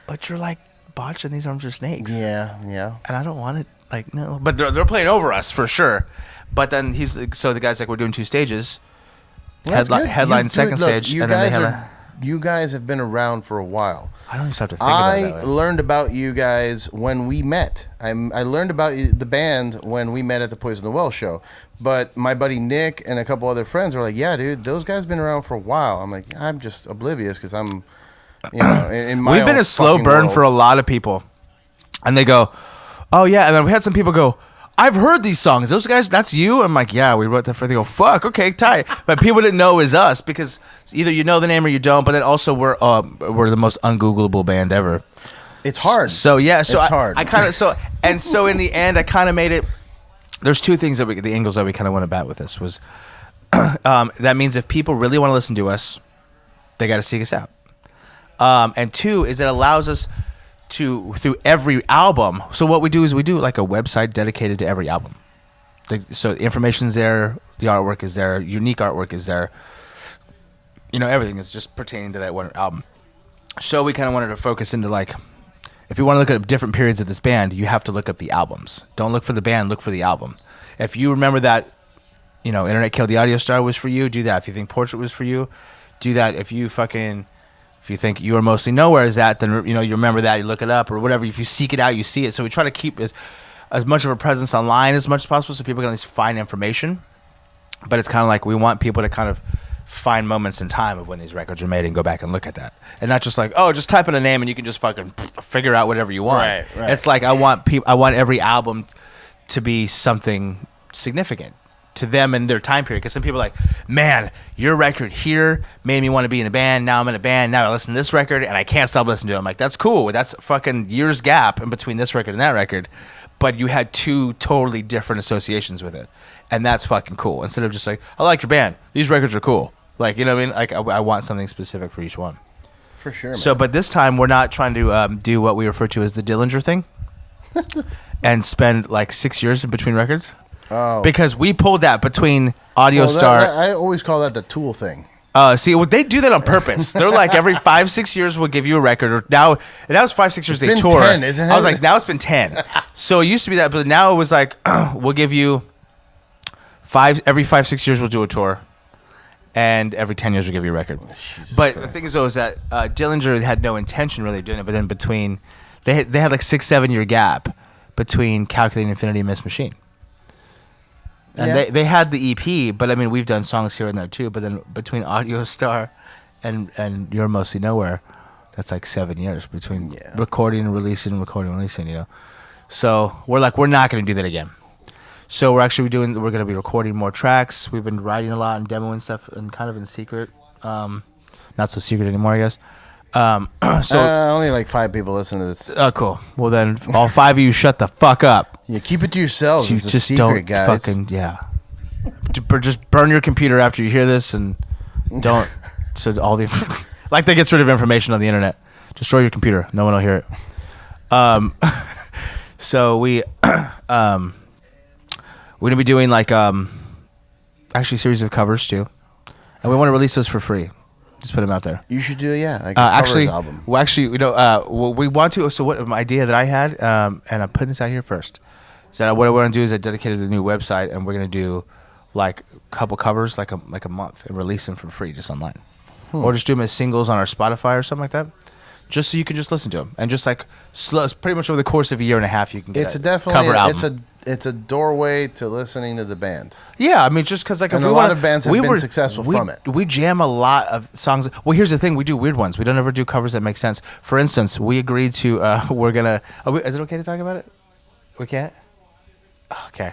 but you're like Botch and these arms are snakes. Yeah. And I don't want it. Like no, but they're playing over us for sure. But then the guy's like, we're doing 2 stages. Headline second stage. You guys have been around for a while. I don't just have to think about it. I learned about you guys when we met. I learned about the band when we met at the Poison the Well show. But my buddy Nick and a couple other friends were like, yeah, dude, those guys have been around for a while. I'm like, I'm just oblivious because I'm, in my We've been a slow burn world. for a lot of people. And they go, oh, yeah. And then we had some people go, I've heard these songs. Those guys, that's you? I'm like, yeah, we wrote that for. They go, fuck, okay, tight. But people didn't know it was us because either you know the name or you don't. But then also we're the most ungoogleable band ever. It's hard. So yeah, so it's hard. I kind of so in the end I kind of made it. There's 2 things the angles that we kind of went about with this was that means if people really want to listen to us, they got to seek us out. And 2 is it allows us to through every album. So what we do is we do like a website dedicated to every album. So the information's there, the artwork is there, unique artwork is there. Everything is just pertaining to that one album. So we kind of wanted to focus into like, if you want to look at different periods of this band, you have to look up the albums. Don't look for the band, look for the album. If you remember that, Internet Killed the Audio Star was for you, do that. If you think Portrait was for you, do that. If you think You Are Mostly Nowhere is that, then you remember that, you look it up or whatever. If you seek it out, you see it. So we try to keep as much of a presence online as much as possible so people can at least find information. But it's kind of like we want people to kind of find moments in time of when these records are made and go back and look at that. And not just like, oh, just type in a name and you can just fucking figure out whatever you want. Right. It's like I want every album to be something significant to them in their time period. Because some people are like, man, your record here made me want to be in a band. Now I'm in a band. Now I listen to this record and I can't stop listening to it. I'm like, that's cool. That's fucking years gap in between this record and that record. But you had 2 totally different associations with it. And that's fucking cool. Instead of just like, I like your band. These records are cool. Like, you know what I mean? Like, I want something specific for each one. For sure, man. So, but this time we're not trying to do what we refer to as the Dillinger thing and spend like 6 years in between records. Oh. Because we pulled that between Audio Star. I always call that the Tool thing. See, they do that on purpose. They're like every 5-6 years we'll give you a record. Or now that was 5-6 years they tour. 10, isn't it? I was like, now it's been 10. So it used to be that, but now it was like we'll give you every 5-6 years we'll do a tour, and every 10 years we'll give you a record. But the thing is though is that Dillinger had no intention really of doing it, but then between they had like 6-7 year gap between Calculating Infinity and Miss Machine. And they had the EP, but I mean we've done songs here and there too. But then between Audio Star and You're Mostly Nowhere, that's like 7 years between recording and releasing, you know. So we're like, we're not going to do that again. So we're going to be recording more tracks. We've been writing a lot and demoing stuff, and kind of in secret. Not so secret anymore, I guess. So only like 5 people listen to this. Oh, cool. Well then, all 5 of you, shut the fuck up. Yeah, keep it to yourselves. It's just secret, don't guys. fucking just burn your computer after you hear this, and don't. So all the like that gets rid of information on the internet. Destroy your computer. No one will hear it. So we're gonna be doing like actually a series of covers too, and we want to release those for free. Just put them out there. You should do like a covers album. Well, actually, we want to. So what my idea that I had, and I'm putting this out here first. So what I want to do is I dedicated a new website, and we're gonna do like a couple covers, like a month, and release them for free just online, or just do them as singles on our Spotify or something like that. Just so you can just listen to them, and just like pretty much over the course of a year and a half, you can get a cover album. It's a doorway to listening to the band. Yeah, I mean, just because like and a lot of bands have been successful from it. We jam a lot of songs. Well, here's the thing: we do weird ones. We don't ever do covers that make sense. For instance, we agreed to we're gonna. Is it okay to talk about it? We can't. Okay.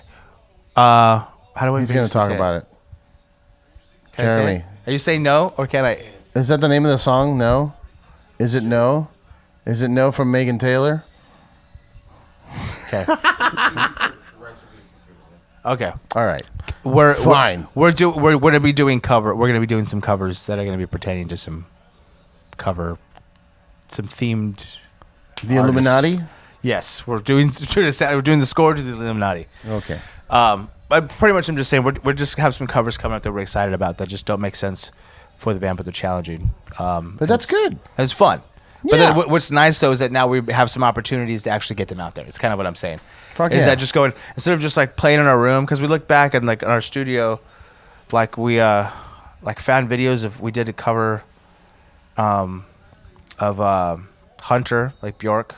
How do we? He's gonna talk about it. Jeremy, are you saying no or can I? Is that the name of the song? No. Is it no? Is it no from Megan Taylor? Okay. Okay. All right. We're gonna be doing some covers that are gonna be pertaining to some themed. The artists. Illuminati. Yes, we're doing the score to the Illuminati. Okay. But pretty much, I'm just saying we're just have some covers coming up that we're excited about that just don't make sense for the band, but they're challenging. But that's good. It's fun. Yeah. But then what's nice though is that now we have some opportunities to actually get them out there. It's kind of what I'm saying. Is that just going instead of just like playing in our room, because we look back and like in our studio, like we like found videos of we did a cover of Hunter, like Bjork.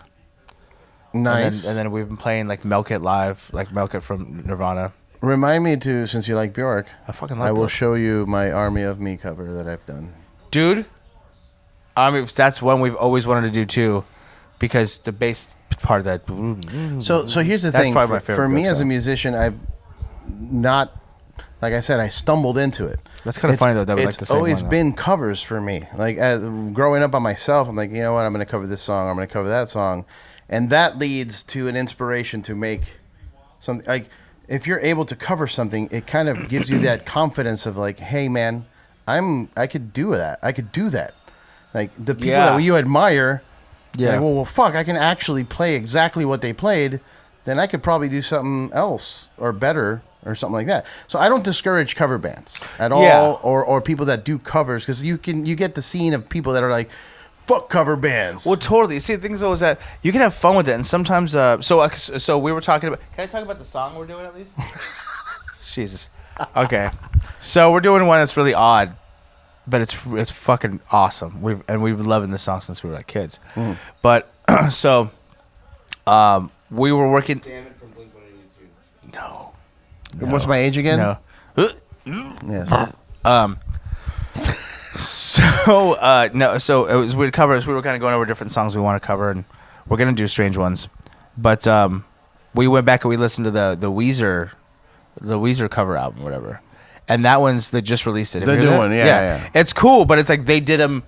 Nice. And then we've been playing like Milk It live, like Milk It from Nirvana. Remind me to, since you like Bjork, I fucking love I will Bjork. show you my Army of Me cover that I've done. Dude, that's one we've always wanted to do too, because the bass part of that. So here's the That's thing. probably my favorite For me Bjork as a song. musician, I've not, like I said, I stumbled into it. That's kind of funny though. That we like the It's same always one, been covers for me. Like growing up by myself, I'm like, you know what? I'm going to cover this song. I'm going to cover that song, and that leads to an inspiration to make something. Like if you're able to cover something, it kind of gives you that confidence of like, hey man, I could do that. I could do that. Like the people that you admire. Yeah. Like, well, fuck, I can actually play exactly what they played. Then I could probably do something else or better or something like that. So I don't discourage cover bands at all, or people that do covers, because you get the scene of people that are like, fuck cover bands. Well, totally. See, the thing is always that you can have fun with it, and sometimes. So we were talking about. Can I talk about the song we're doing at least? Jesus. Okay. So we're doing one that's really odd, but it's fucking awesome. We've been loving this song since we were like kids. But so we were working. Damn it from Blink-182. No. What's my age again? No. Yes. So it was we'd cover. We were kind of going over different songs we want to cover, and we're gonna do strange ones. But we went back and we listened to the Weezer cover album, whatever, and that one's they just released it. The new one, yeah. It's cool, but it's like they did them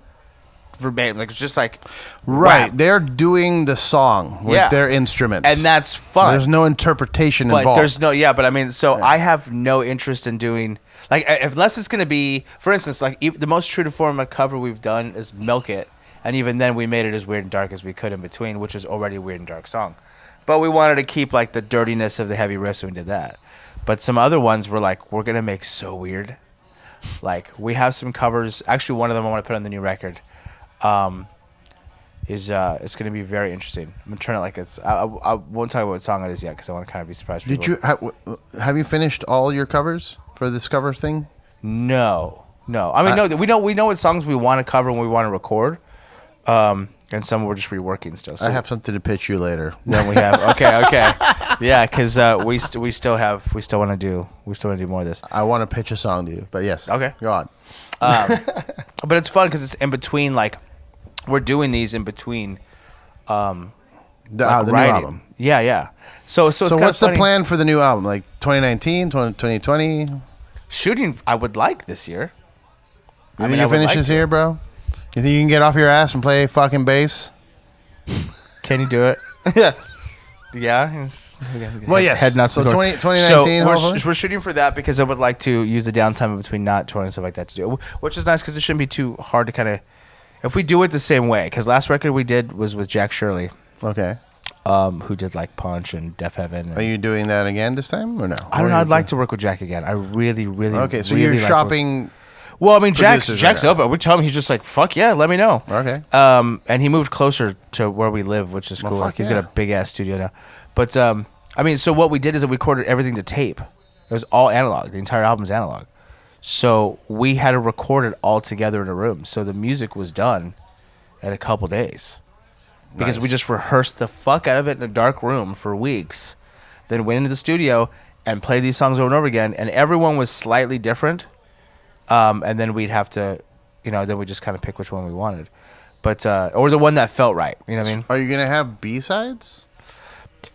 verbatim. Like it's just like Right. rap. They're doing the song with their instruments. and that's fun. There's no interpretation But involved. there's no, but I mean, so I have no interest in doing, like, unless it's going to be, for instance, like, the most true to form of cover we've done is Milk It. And even then, we made it as weird and dark as we could in between, which is already a weird and dark song. But we wanted to keep, like, the dirtiness of the heavy riffs, and we did that. But some other ones were like, we're going to make so weird. Like, we have some covers. Actually, one of them I want to put on the new record. is it's going to be very interesting. I'm trying to like it's. I won't tell you what song it is yet because I want to kind of be surprised. Did you have you finished all your covers for this cover thing? No. I mean, no. We know what songs we want to cover and we want to record. And some we're just reworking still. So I have something to pitch you later. Then we have okay, yeah, because we still want to do more of this. I want to pitch a song to you, but yes, okay, go on. But it's fun because it's in between. Like we're doing these in between. The new album. Yeah. So it's what's funny. The plan for the new album? Like 2019, 2020? Shooting, I would like this year. You think you finish this year, bro? You think you can get off your ass and play fucking bass? Can you do it? Yeah. Well, yes. Head nuts. So 2019, so we're shooting for that because I would like to use the downtime between not touring and stuff like that to do it, which is nice because it shouldn't be too hard to kind of, if we do it the same way, because last record we did was with Jack Shirley. Okay. Who did like Punch and Deaf Heaven. Are you doing that again this time or no? I don't know. I'd like to work with Jack again. I really Okay, so really you're shopping. Well, I mean, Jack's open. We tell him, he's just like, fuck yeah, let me know. Okay. And he moved closer to where we live, which is cool. Like, he's got a big ass studio now. But I mean, so what we did is we recorded everything to tape. It was all analog. The entire album's analog. So we had to record it all together in a room. So the music was done in a couple days. Because we just rehearsed the fuck out of it in a dark room for weeks. Then went into the studio and played these songs over and over again. And everyone was slightly different. And then we'd have to, then we just kind of pick which one we wanted. But, or the one that felt right. You know what I mean? Are you going to have B-sides?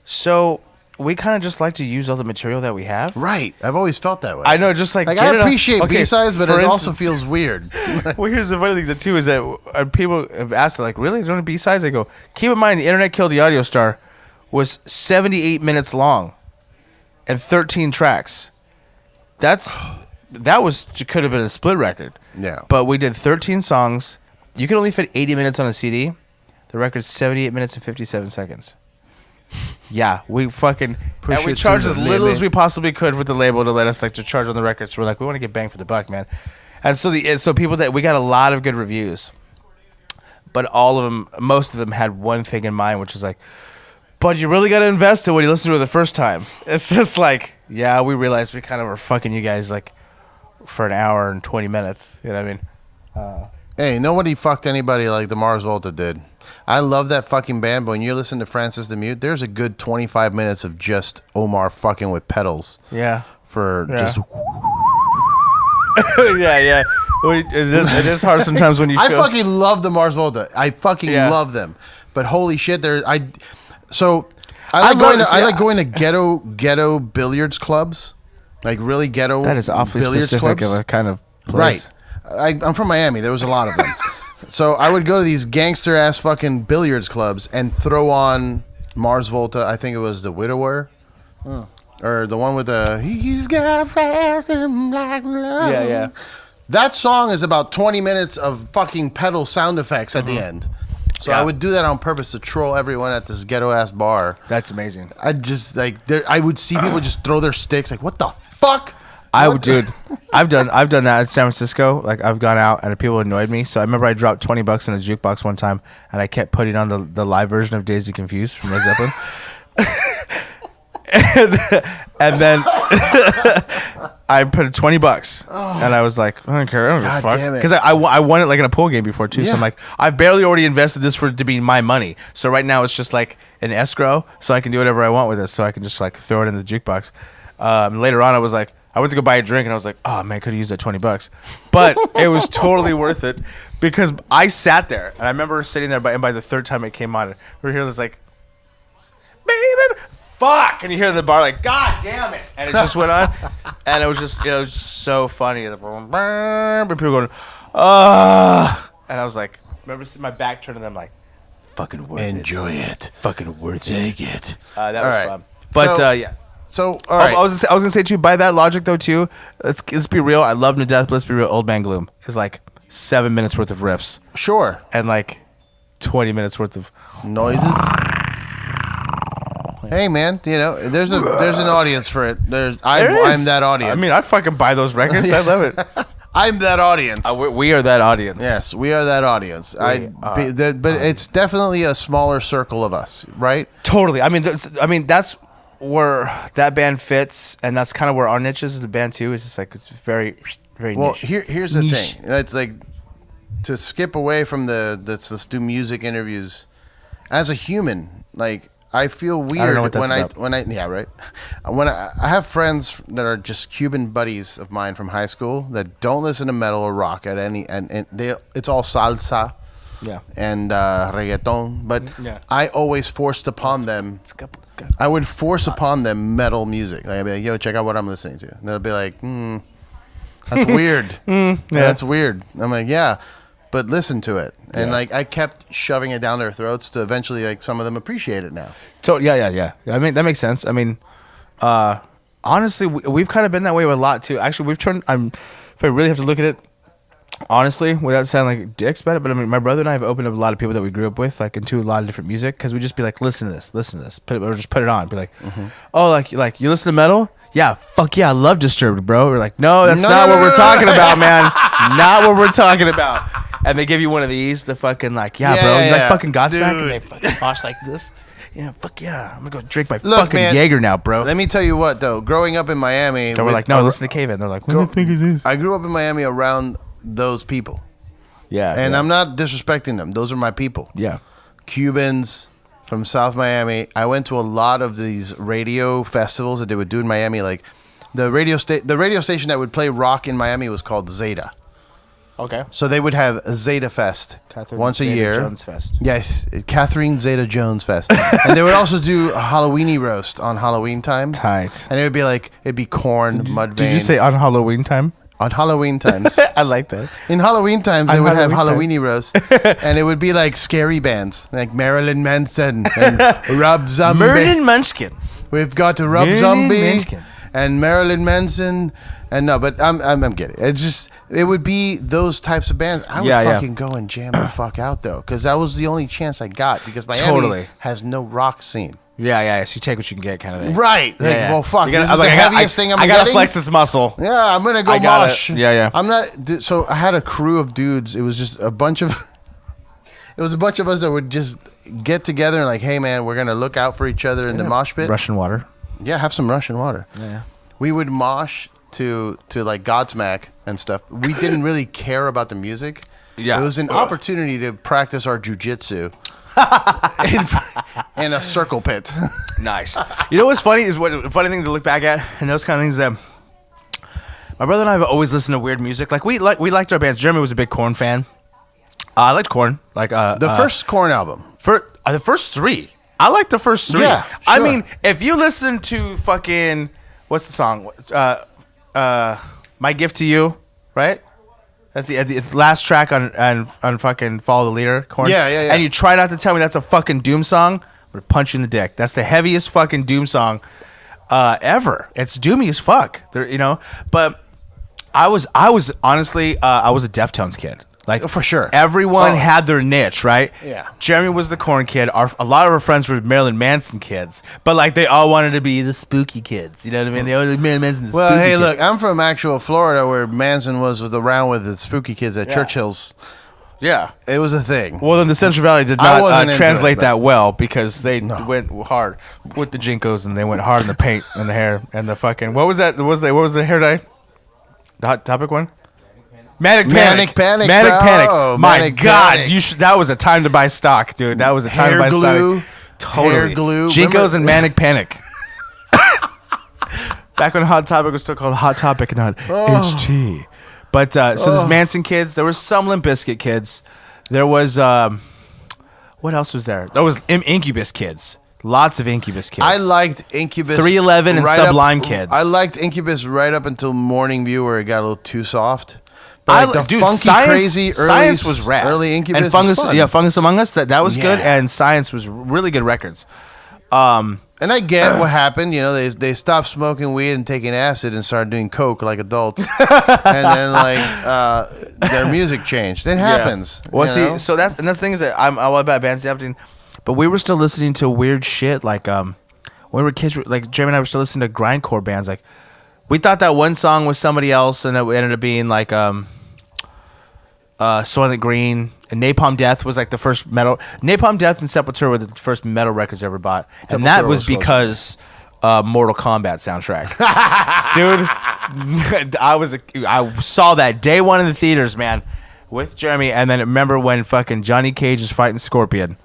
So we kind of just like to use all the material that we have. Right. I've always felt that way. I know, just like I appreciate B-sides, but it also feels weird. Well, here's the funny thing, too, is that people have asked, like, really? You don't have B-sides? I go, keep in mind, The Internet Killed the Audio Star was 78 minutes long and 13 tracks. That could have been a split record. Yeah. But we did 13 songs. You can only fit 80 minutes on a CD. The record's 78 minutes and 57 seconds. Yeah, we fucking and we charged as little as we possibly could with the label to let us to charge on the record. So we're like, we want to get bang for the buck, man. And so people that we got a lot of good reviews, but most of them had one thing in mind, which was like, but you really got to invest in when you listen to it the first time. It's just like, yeah, we realized we kind of were fucking you guys like for an hour and 20 minutes. You know what I mean? Hey, nobody fucked anybody like the Mars Volta did. I love that fucking band, but when you listen to Francis the Mute, there's a good 25 minutes of just Omar fucking with pedals. Yeah. Just... yeah. It is hard sometimes when you I fucking love the Mars Volta. I fucking love them. But holy shit, I like going to ghetto billiards clubs. Like really ghetto that is awfully billiards specific clubs. Of a kind of place. Right. I'm from Miami. There was a lot of them. So I would go to these gangster ass fucking billiards clubs and throw on Mars Volta. I think it was The Widower. Or the one with the he's got fast and black love. Yeah. That song is about 20 minutes of fucking pedal sound effects at the end. So I would do that on purpose to troll everyone at this ghetto ass bar. That's amazing. I just I would see people just throw their sticks like, what the fuck? Dude, I've done that in San Francisco. Like I've gone out and people annoyed me. So I remember I dropped $20 in a jukebox one time and I kept putting on the live version of Dazed and Confused from Led Zeppelin. and then I put $20 and I was like, I don't care. I don't give a fuck. Because I won it like in a pool game before too. Yeah. So I'm like, I've barely already invested this for it to be my money. So right now it's just like an escrow so I can do whatever I want with it. So I can just like throw it in the jukebox. Later on I was like, I went to go buy a drink and I was like, oh man, I could have used that $20. But it was totally worth it because I sat there and I remember sitting there and by the third time it came on, we hear this like, baby, fuck. And you hear the bar like, God damn it. And it just went on. And it was so funny. And people going, ah. And I was like, remember seeing my back turned to them like, fucking worth it. Enjoy it. Fucking worth Take it. That was fun. But yeah. So, all right. I was gonna say too. By that logic, though, too. Let's be real. I love him to death, but let's be real. Old Man Gloom is like 7 minutes worth of riffs. Sure. And like 20 minutes worth of noises. Hey man, there's an audience for it. I'm that audience. I mean, I fucking buy those records. I love it. I'm that audience. We are that audience. Yes, we are that audience. But it's definitely a smaller circle of us, right? Totally. I mean, that's where that band fits, and that's kind of where our niche is as a band too. It's just like it's very, very Well, niche. here's the thing. It's like to skip away from let's do music interviews. As a human, like I feel weird when I have friends that are just Cuban buddies of mine from high school that don't listen to metal or rock at any, and it's all salsa, and reggaeton. But I always forced upon them. I would force upon them metal music. Like, I'd be like, "Yo, check out what I'm listening to." And they'll be like, "That's weird. That's weird." I'm like, "Yeah." But listen to it, and like I kept shoving it down their throats to eventually, like some of them appreciate it now. So yeah. I mean that makes sense. I mean, honestly, we've kind of been that way with a lot too. Actually, we've turned. If I really have to look at it honestly, without sounding like dicks about it, but I mean, my brother and I have opened up a lot of people that we grew up with, like into a lot of different music, because we just be like, listen to this, or just put it on. Be like, oh, like you listen to metal. Yeah, fuck yeah, I love Disturbed, bro. We're like, no, that's not what we're talking about, man. Not what we're talking about. And they give you one of these, the fucking like, bro, you like fucking Godsmack, and they fucking mosh like this. Yeah, fuck yeah, I'm gonna go drink my fucking Jaeger now, bro. Let me tell you what, though, growing up in Miami, they were like, no, listen to Cave-In. They're like, what do you think is this? I grew up in Miami around those people. Yeah, and I'm not disrespecting them. Those are my people. Yeah, Cubans from South Miami. I went to a lot of these radio festivals that they would do in Miami. Like the radio station that would play rock in Miami was called Zeta. Okay. So they would have Zeta Fest once a year. Jones Fest. Yes, Catherine Zeta Jones Fest. And they would also do a Halloweeny roast on Halloween time. Tight. And it'd be corn, Mudvayne. Did you say on Halloween time? On Halloween times. I like that. In Halloween times, they would have Halloweeny roast. roast. And it would be like scary bands, like Marilyn Manson and Rob Zombie. Merlin Munchkin. We've got Rob Zombie and Marilyn Manson. And no, but I'm getting it. It would be those types of bands. I would fucking go and jam the fuck out, though, because that was the only chance I got, because Miami has no rock scene. Yeah. So you take what you can get, kind of thing. Right. Well, fuck. This is the heaviest thing I'm getting. I gotta flex this muscle. Yeah, I'm gonna go mosh. Yeah. I'm not. So I had a crew of dudes. It was just a bunch of. It was a bunch of us that would just get together and like, hey man, we're gonna look out for each other in the mosh pit. Russian water. Yeah, have some Russian water. Yeah. We would mosh to like Godsmack and stuff. We didn't really care about the music. Yeah. It was an opportunity to practice our jujitsu in a circle pit. Nice. You know what's funny is a funny thing to look back at, and those kind of things that my brother and I have always listened to weird music. Like we liked our bands. Jeremy was a big Korn fan. I liked Korn. Like the first Korn album. The first three. I like the first three. Yeah, sure. I mean, if you listen to fucking what's the song? My Gift to You, right? That's the last track on fucking Follow the Leader, Korn. Yeah. And you try not to tell me that's a fucking Doom song, I'm gonna punch you in the dick. That's the heaviest fucking Doom song ever. It's doomy as fuck. But I was honestly I was a Deftones kid. Like for sure, everyone had their niche, right? Yeah. Jeremy was the Korn kid. A lot of our friends were Marilyn Manson kids, but like they all wanted to be the spooky kids. You know what I mean? They all Marilyn Manson. Well, hey, look, I'm from actual Florida, where Manson was around with the spooky kids at Churchill's. Yeah, it was a thing. Well, then the Central Valley did not translate that well, because they went hard with the Jinkos, and they went hard in the paint and the hair and the fucking. What was that? What was the hair dye? The Hot Topic one. Manic Panic. Bro. My God, that was a time to buy stock, dude. That was a time to buy stock. Totally. Hair glue. Jinkos and Manic Panic. Back when Hot Topic was still called Hot Topic and not HT. But so there's Manson kids. There was some Limp Bizkit kids. There was what else was there? There was Incubus kids. Lots of Incubus kids. I liked Incubus. 311 and Sublime kids. I liked Incubus right up until Morning View, where it got a little too soft. But Dude, funky, Science, crazy, Science was rad. Early Incubus and Fungus, was fun. yeah, Fungus Among Us, that was good, and Science was really good records. And I get what happened. They stopped smoking weed and taking acid and started doing coke like adults, and then their music changed. It happens. Yeah. Well, see, so that's the thing is that I'm all about bands happening, but we were still listening to weird shit like when we were kids. Like Jeremy and I were still listening to grindcore bands like We thought that one song was somebody else, and it ended up being like Soylent Green, and Napalm Death was like the first metal. Napalm Death and Sepultura were the first metal records I ever bought, and Sepultura that was was close. because Mortal Kombat soundtrack. Dude, I saw that day one in the theaters, man, with Jeremy, and then remember when fucking Johnny Cage is fighting Scorpion.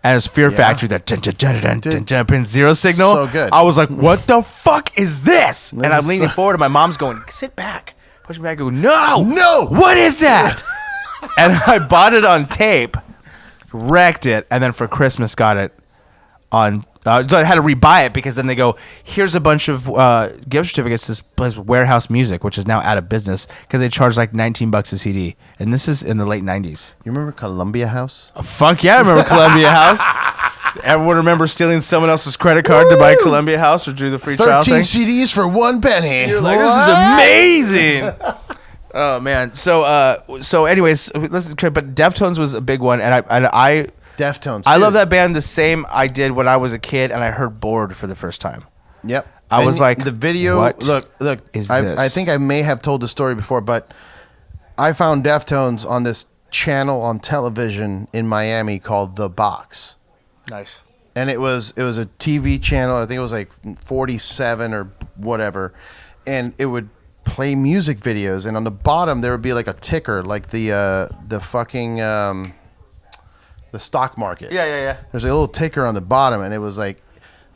And his Fear Factory, that dun, zero signal. So good. I was like, what the fuck is this? And I'm is leaning so- forward, and my mom's going, sit back. Push me back. I go, no. No. What is that? And I bought it on tape, wrecked it, and then for Christmas got it on. So I had to rebuy it because then they go, here's a bunch of gift certificates to this place, Warehouse Music, which is now out of business because they charge like $19 a CD. And this is in the late 90s. You remember Columbia House? Oh, fuck yeah, I remember Columbia House. Everyone remember stealing someone else's credit card to buy Columbia House or do the free trial 13 thing? CDs for 1 penny. You're like, this is amazing. Oh man. So anyways, listen, but Deftones was a big one, and I Deftones. I too. love that band the same I did when I was a kid, and I heard Bored for the first time. Yep. I was like, the video. what Look. is I this? think I may have told the story before, but I found Deftones on this channel on television in Miami called The Box, Nice. and it was a TV channel. I think it was like 47 or whatever, and it would play music videos, and on the bottom there would be like a ticker, like the fucking the stock market. Yeah. There's a little ticker on the bottom, and it was like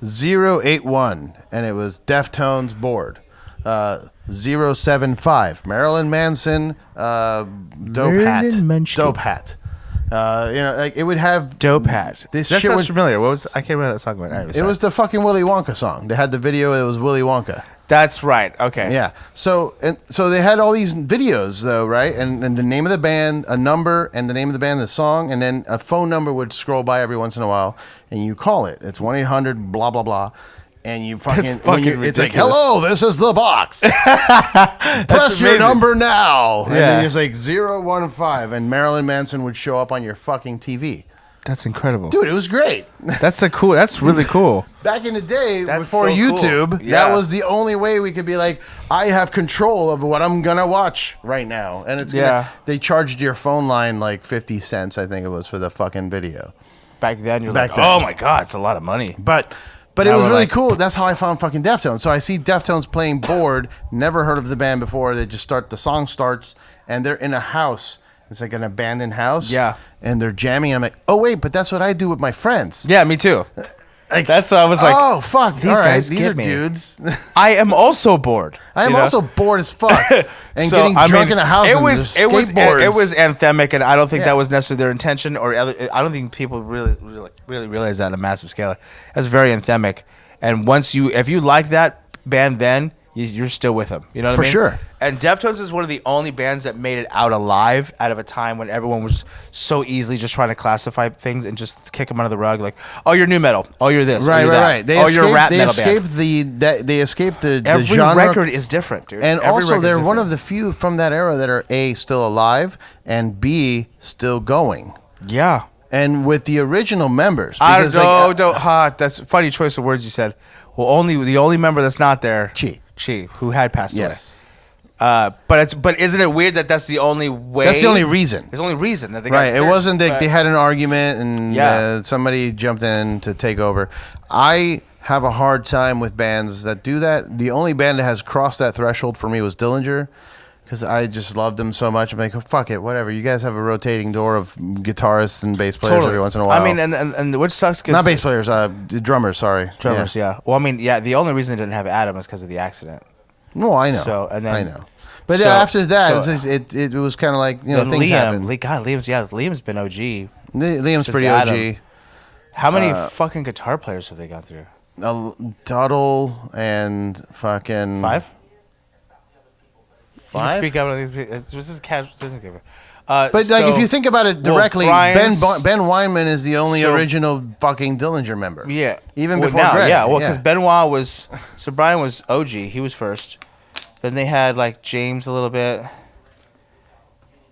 081, and it was Deftones Bored. 075 Marilyn Manson dope Marilyn hat. Manson. Dope hat. Like it would have Dope Hat. This That shit sounds was familiar. What was I can't remember that song. It it was the fucking Willy Wonka song. They had the video. It was Willy Wonka. That's right. Okay. Yeah. So they had all these videos though, right? And the name of the band, a number, and the name of the band, the song, and then a phone number would scroll by every once in a while, and you call it. It's 1-800 blah blah blah, and you fucking, it's like, ridiculous. hello, this is the box. Press your amazing. number now. And Yeah. then it's like 015, and Marilyn Manson would show up on your fucking TV. That's incredible. Dude, it was great. That's really cool. Back in the day, That's before so cool. YouTube, Yeah. that was the only way we could be like, I have control of what I'm gonna watch right now, and it's Yeah. they charged your phone line like 50 cents, I think it was, for the fucking video. Back then, you're Back like, then. oh my god, it's a lot of money. But it Now was we're really like- cool. That's how I found fucking Deftones. So I see Deftones playing Bored. Never heard of the band before. They just the song starts, and they're in a house. It's like an abandoned house. Yeah. And they're jamming. I'm like, oh wait, but that's what I do with my friends. Yeah, me too. Like, That's why I was like, oh fuck, these all right, guys these get are me. dudes. I am also bored. I am you know? also bored as fuck and So, getting I drunk mean, in a house. It and was there's skateboards. it was anthemic, and I don't think Yeah. that was necessarily their intention, or I don't think people really realize that on a massive scale. That's very anthemic, and if you like that band, then you're still with them. You know what For I mean? sure. And Deftones is one of the only bands that made it out alive out of a time when everyone was so easily just trying to classify things and just kick them under the rug, like, oh, you're new metal, oh, you're this, Right. oh, you're that. They oh, escaped, you're a rap they metal escaped band. they escaped the Every genre. record is different, dude. And Every also, record's they're one different. of the few from that era that are A, still alive, and B, still going. Yeah. And with the original members. I because, that's a funny choice of words you said. Well, the only member that's not there, Chi, who had passed yes. away. But isn't it weird that that's the only way? That's the only reason. It's the only reason that they got Right. It serious, wasn't that but- they had an argument and Yeah. somebody jumped in to take over. I have a hard time with bands that do that. The only band that has crossed that threshold for me was Dillinger, because I just loved them so much. I'm like, oh, fuck it, whatever. You guys have a rotating door of guitarists and bass players every once in a while. I mean, and which sucks because not bass players, drummers. Sorry, drummers. Yeah. Well, I mean, yeah. The only reason they didn't have Adam is because of the accident. No, I know. So, and then- I know. But so- after that, so- it was kind of like, you know, And things happen. Liam's been OG. Liam's since pretty Adam. OG. How many fucking guitar players have they gone through? Tuttle and fucking 5? Can you 5? speak up. This is casual. But like, if you think about it directly, Brian's- Ben Weinman is the only So- original fucking Dillinger member. Yeah. Even Well, before now, Greg. Yeah, well, because Benoit was... So Brian was OG. He was first. Then they had, like, James a little bit.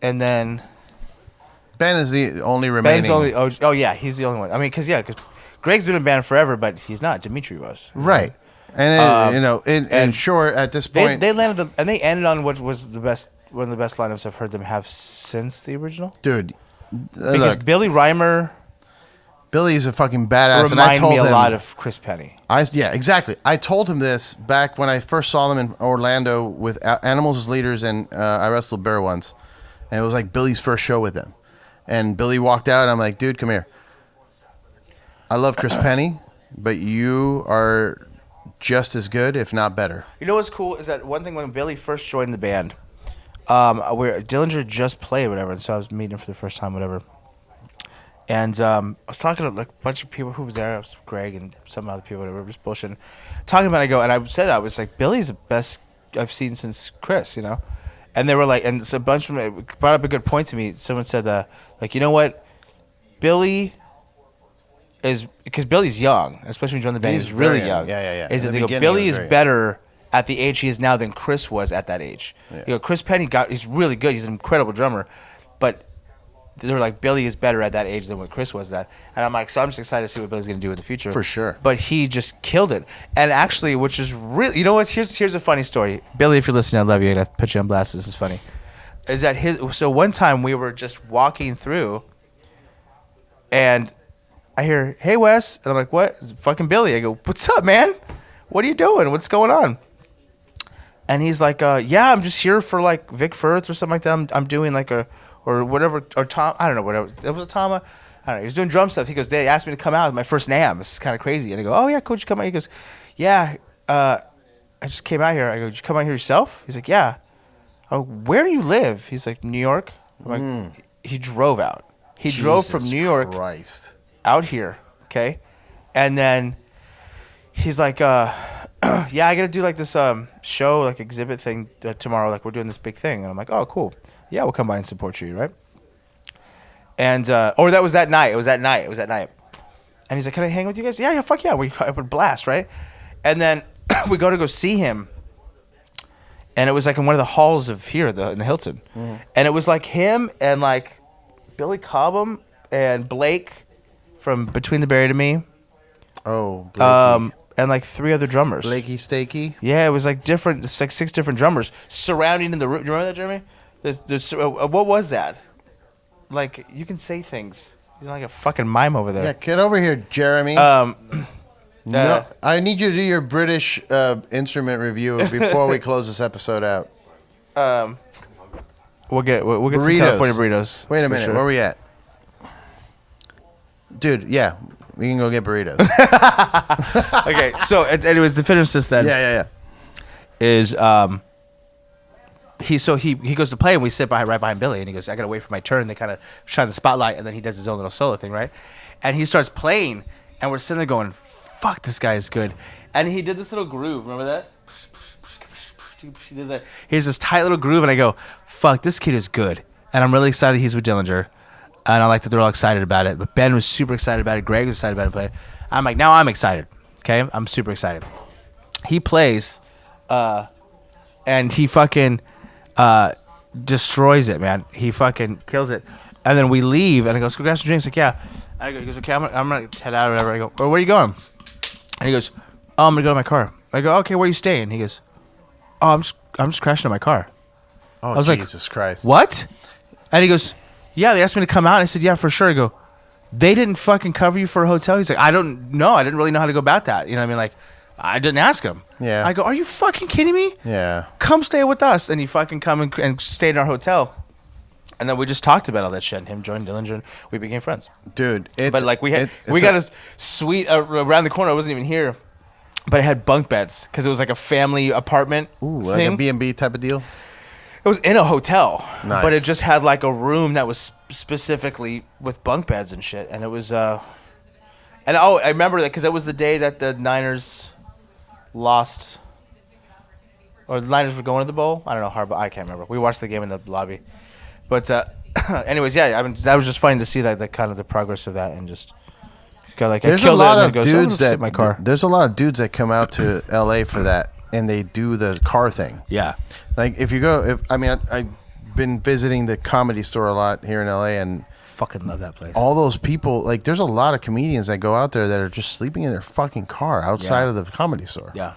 And then... Ben is the only remaining. Ben's only OG. Oh, yeah, he's the only one. I mean, because Greg's been in a band forever, but he's not. Dimitri was. Right. And and sure, at this point, they landed and they ended on what was one of the best lineups I've heard them have since the original. dude. Because Look, Billy Reimer Billy's a fucking badass, and I reminded told me a him lot of Chris Penny. Yeah, exactly. I told him this back when I first saw them in Orlando with Animals as leaders, and I wrestled Bear once, and it was like Billy's first show with them. And Billy walked out, and I'm like, dude, come here. I love Chris Penny, but you are just as good, if not better. You know what's cool is that one thing when Billy first joined the band, where Dillinger just played, whatever, and so I was meeting him for the first time, whatever. And I was talking to like a bunch of people who was there. It was Greg and some other people, whatever, just bullshitting. Talking about it, I said I was like, Billy's the best I've seen since Chris, you know? And they were like, and so a bunch of them brought up a good point to me. Someone said, like, you know what? Billy is, because Billy's young, especially when you join the band, he's really young. Yeah. Is that they go, Billy is better at the age he is now than Chris was at that age. Yeah. You know, Chris Penny he's really good. He's an incredible drummer, but they're like, Billy is better at that age than what Chris was that. And I'm like, so I'm just excited to see what Billy's going to do in the future. For sure. But he just killed it. And actually, which is really, you know what? Here's a funny story. Billy, if you're listening, I love you. I got to put you on blast. This is funny. Is that so one time we were just walking through and I hear, hey, Wes. And I'm like, what? It's fucking Billy. I go, what's up, man? What are you doing? What's going on? And he's like, yeah, I'm just here for like Vic Firth or something like that. I'm doing like or whatever, or Tom, I don't know, whatever. It was a Tama. I don't know. He was doing drum stuff. He goes, they asked me to come out with my first NAMM. This is kind of crazy. And I go, oh, yeah, cool. Did you come out? He goes, yeah, I just came out here. I go, did you come out here yourself? He's like, yeah. I go, where do you live? He's like, New York. I'm like, he drove out. He drove from New York out here, okay? And then he's like, yeah, I got to do like this show, like exhibit thing tomorrow. Like we're doing this big thing. And I'm like, oh, cool. Yeah, we'll come by and support you, right? And or that was that night. It was that night. And he's like, "Can I hang with you guys?" Yeah, fuck yeah. We would blast, right? And then we go see him, and it was like in one of the halls of here, in the Hilton, and it was like him and like Billy Cobham and Blake from Between the Buried and Me. Oh, Blakey. And like 3 other drummers. Blakey Stakey. Yeah, it was like different. It's like 6 different drummers surrounding in the room. Do you remember that, Jeremy? What was that? Like, you can say things. You're like a fucking mime over there. Yeah, get over here, Jeremy. No, I need you to do your British instrument review before we close this episode out. We'll get some California burritos. Wait a minute, sure. Where are we at? Dude, yeah, we can go get burritos. Okay, so anyways, to finish this then. Yeah. Is he goes to play and we sit right behind Billy and he goes, I gotta wait for my turn. They kind of shine the spotlight and then he does his own little solo thing, right? And he starts playing and we're sitting there going, fuck, this guy is good. And he did this little groove, remember that? He does that. Here's this tight little groove and I go, fuck, this kid is good. And I'm really excited he's with Dillinger. And I like that they're all excited about it. But Ben was super excited about it. Greg was excited about it. Play. I'm like, now I'm excited. Okay? I'm super excited. He plays and he fucking destroys it, man. He fucking kills it. And then we leave, and I go, let's go grab some drinks. Like, yeah. And I go, he goes, okay, I'm gonna head out or whatever. I go, where are you going? And he goes, oh, I'm gonna go to my car. I go, okay, where are you staying? He goes, oh, I'm just crashing in my car. Oh, I was Jesus like, Christ. What? And he goes, yeah, they asked me to come out. And I said, yeah, for sure. I go, they didn't fucking cover you for a hotel? He's like, I don't know. I didn't really know how to go about that. You know what I mean? Like, I didn't ask him. Yeah. I go, are you fucking kidding me? Yeah. Come stay with us. And he fucking come and stayed in our hotel. And then we just talked about all that shit. And him joined Dillinger and we became friends. Dude, but like we got a suite around the corner. I wasn't even here. But it had bunk beds because it was like a family apartment. Ooh, thing. like a B&B type of deal? It was in a hotel. Nice. But it just had like a room that was specifically with bunk beds and shit. And it was I remember that because it was the day that the Niners lost, or the Niners were going to the bowl. I don't know, I can't remember. We watched the game in the lobby, but anyways, yeah. I mean, that was just funny to see that kind of the progress of that, and just go like. There's a lot of dudes that my car. There's a lot of dudes that come out to LA for that, and they do the car thing. Yeah, like if you go, I've been visiting the Comedy Store a lot here in LA, and fucking love that place. All those people, like, there's a lot of comedians that go out there that are just sleeping in their fucking car outside of the Comedy Store. Yeah.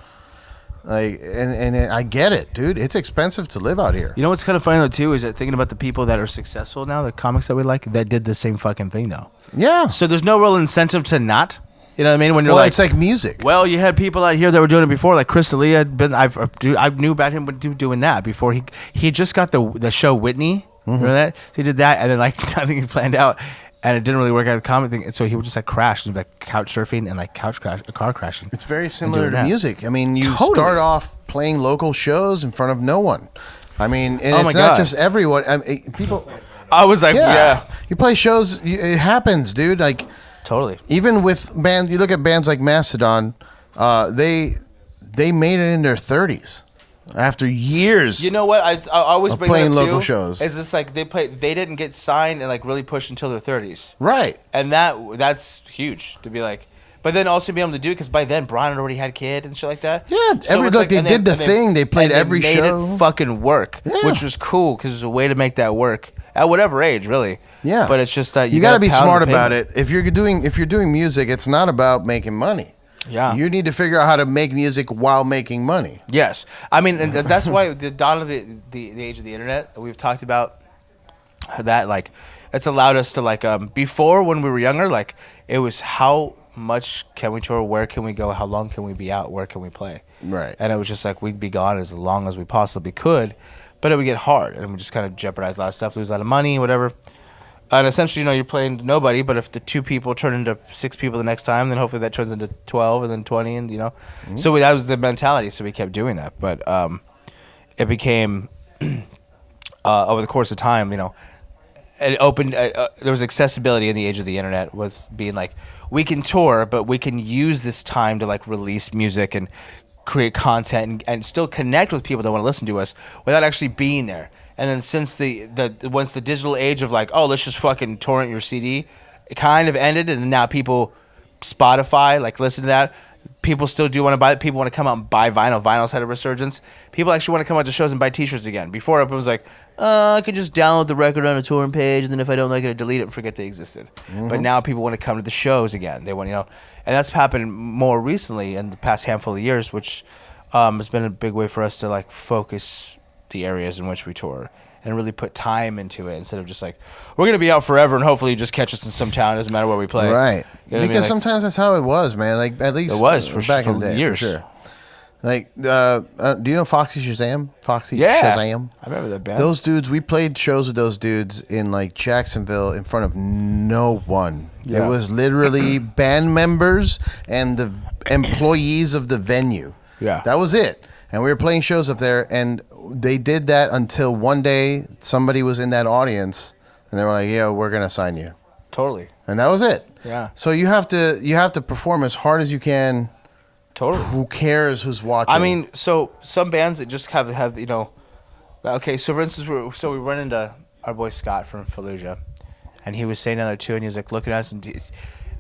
Like, and I get it, dude. It's expensive to live out here. You know what's kind of funny though too is that thinking about the people that are successful now, the comics that we like, that did the same fucking thing though. Yeah. So there's no real incentive to not. You know what I mean? When you're Well, it's like music. well, you had people out here that were doing it before, like Chris D'Elia. I knew about him doing that before. He just got the show Whitney. Remember that? He did that, and then like nothing he planned out, and it didn't really work out the comedy thing. And so he would just like crash, and like couch surfing and like car crashing. It's very similar to that. music. I mean, you Totally. start off playing local shows in front of no one. I mean, and Oh it's my not God. just everyone. I mean, people. I was like, yeah. You play shows. It happens, dude. Like, Totally. even with bands, you look at bands like Mastodon. They made it in their 30s after years. You know what? I always Of bring playing that up local too, shows. Is this like they didn't get signed and like really pushed until their 30s, Right. and that's huge to be like. But then also be able to do it because by then Brian had already had a kid and shit like that. Yeah, So every it's look, they and did the thing. They played and every made show. it fucking work, Yeah. which was cool because there's a way to make that work at whatever age, really. Yeah. But it's just that You got to be pound smart the about pavement. it. If you're doing music, it's not about making money. Yeah. You need to figure out how to make music while making money. Yes, I mean, and that's why the dawn of the age of the internet. We've talked about that. Like, it's allowed us to like before when we were younger. Like, it was how much can we tour? Where can we go? How long can we be out? Where can we play? Right. And it was just like we'd be gone as long as we possibly could, but it would get hard, and we just kind of jeopardize a lot of stuff, lose a lot of money, whatever. And essentially, you're playing to nobody. But if the 2 people turn into 6 people the next time, then hopefully that turns into 12 and then 20, and So that was the mentality. So we kept doing that. But it became over the course of time, it opened. There was accessibility in the age of the internet, with being like, we can tour, but we can use this time to like release music and create content and still connect with people that want to listen to us without actually being there. And then since once the digital age of like, oh, let's just fucking torrent your CD, it kind of ended, and now people, Spotify, like listen to that. People still do want to buy it. People want to come out and buy vinyl. Vinyl's had a resurgence. People actually want to come out to shows and buy T-shirts again. Before it was like, I could just download the record on a torrent page, and then if I don't like it, I delete it and forget they existed. But now people want to come to the shows again. They want, and that's happened more recently in the past handful of years, which has been a big way for us to like focus the areas in which we tour and really put time into it instead of just like, we're gonna be out forever and hopefully you just catch us in some town. Doesn't matter where we play. Right. You know what I mean? Because Like, sometimes that's how it was, man. Like, at least it was for back in the day, years. for sure. Like, do you know Foxy Shazam? Foxy Yeah. Shazam? I remember that band. Those dudes, we played shows with those dudes in like Jacksonville in front of no one. Yeah. It was literally band members and the employees of the venue. Yeah. That was it. And we were playing shows up there, and they did that until one day somebody was in that audience, and they were like, "Yeah, we're gonna sign you," Totally. and that was it. Yeah. So you have to perform as hard as you can. Totally. Who cares who's watching? I mean, so some bands that just have okay. So for instance, we run into our boy Scott from Fallujah, and he was saying another two, and he was like looking at us and he's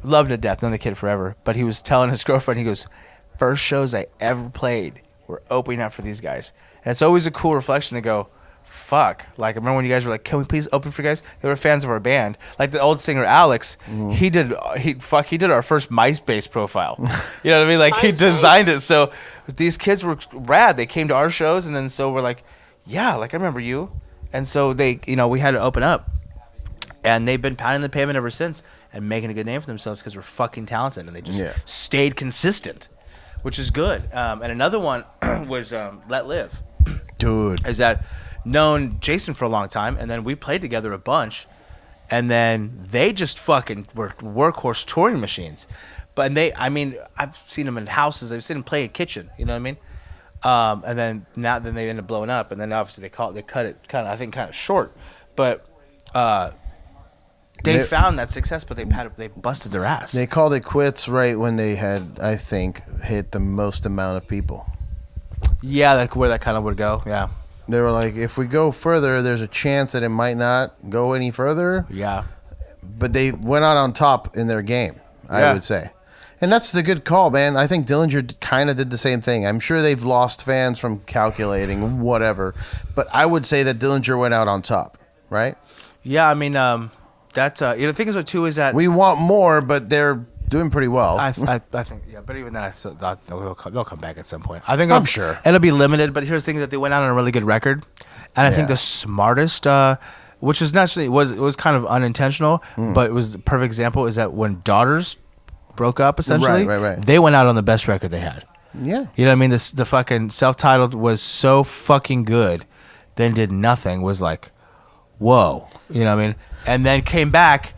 loved to death, known the kid forever. But he was telling his girlfriend, he goes, first shows I ever played were opening up for these guys, and it's always a cool reflection to go, fuck. Like, I remember when you guys were like, can we please open for you guys? They were fans of our band. Like the old singer Alex, he did our first MySpace profile. You know what I mean? Like he designed it. So these kids were rad. They came to our shows, and then so we're like, yeah, like I remember you. And so they, we had to open up, and they've been pounding the pavement ever since and making a good name for themselves because we're fucking talented, and they just stayed consistent, which is good. And another one was Let Live. dude, Is that known Jason for a long time, and then we played together a bunch, and then they just fucking were workhorse touring machines. But I've seen them in houses. I've seen them play in a kitchen. You know what I mean? And then they end up blowing up, and then obviously they cut it kind of short. But they found that success, but they busted their ass. they called it quits right when they had, I think, hit the most amount of people. Yeah, like where that kind of would go. Yeah. They were like, if we go further, there's a chance that it might not go any further. Yeah. But they went out on top in their game, I Yeah. would say. And that's the good call, man. I think Dillinger kind of did the same thing. I'm sure they've lost fans from calculating, whatever. But I would say that Dillinger went out on top, right? Yeah, I mean, That the thing is too is that We want more, but they're doing pretty well. I think but even then they'll come back at some point. I think I'm sure. it'll be limited. But here's the thing that they went out on a really good record, and I think the smartest, which is naturally was kind of unintentional, but it was the perfect example is that when Daughters broke up essentially, Right. they went out on the best record they had. Yeah. You know what I mean? The fucking self-titled was so fucking good, then did nothing, was like, whoa. You know what I mean? And then came back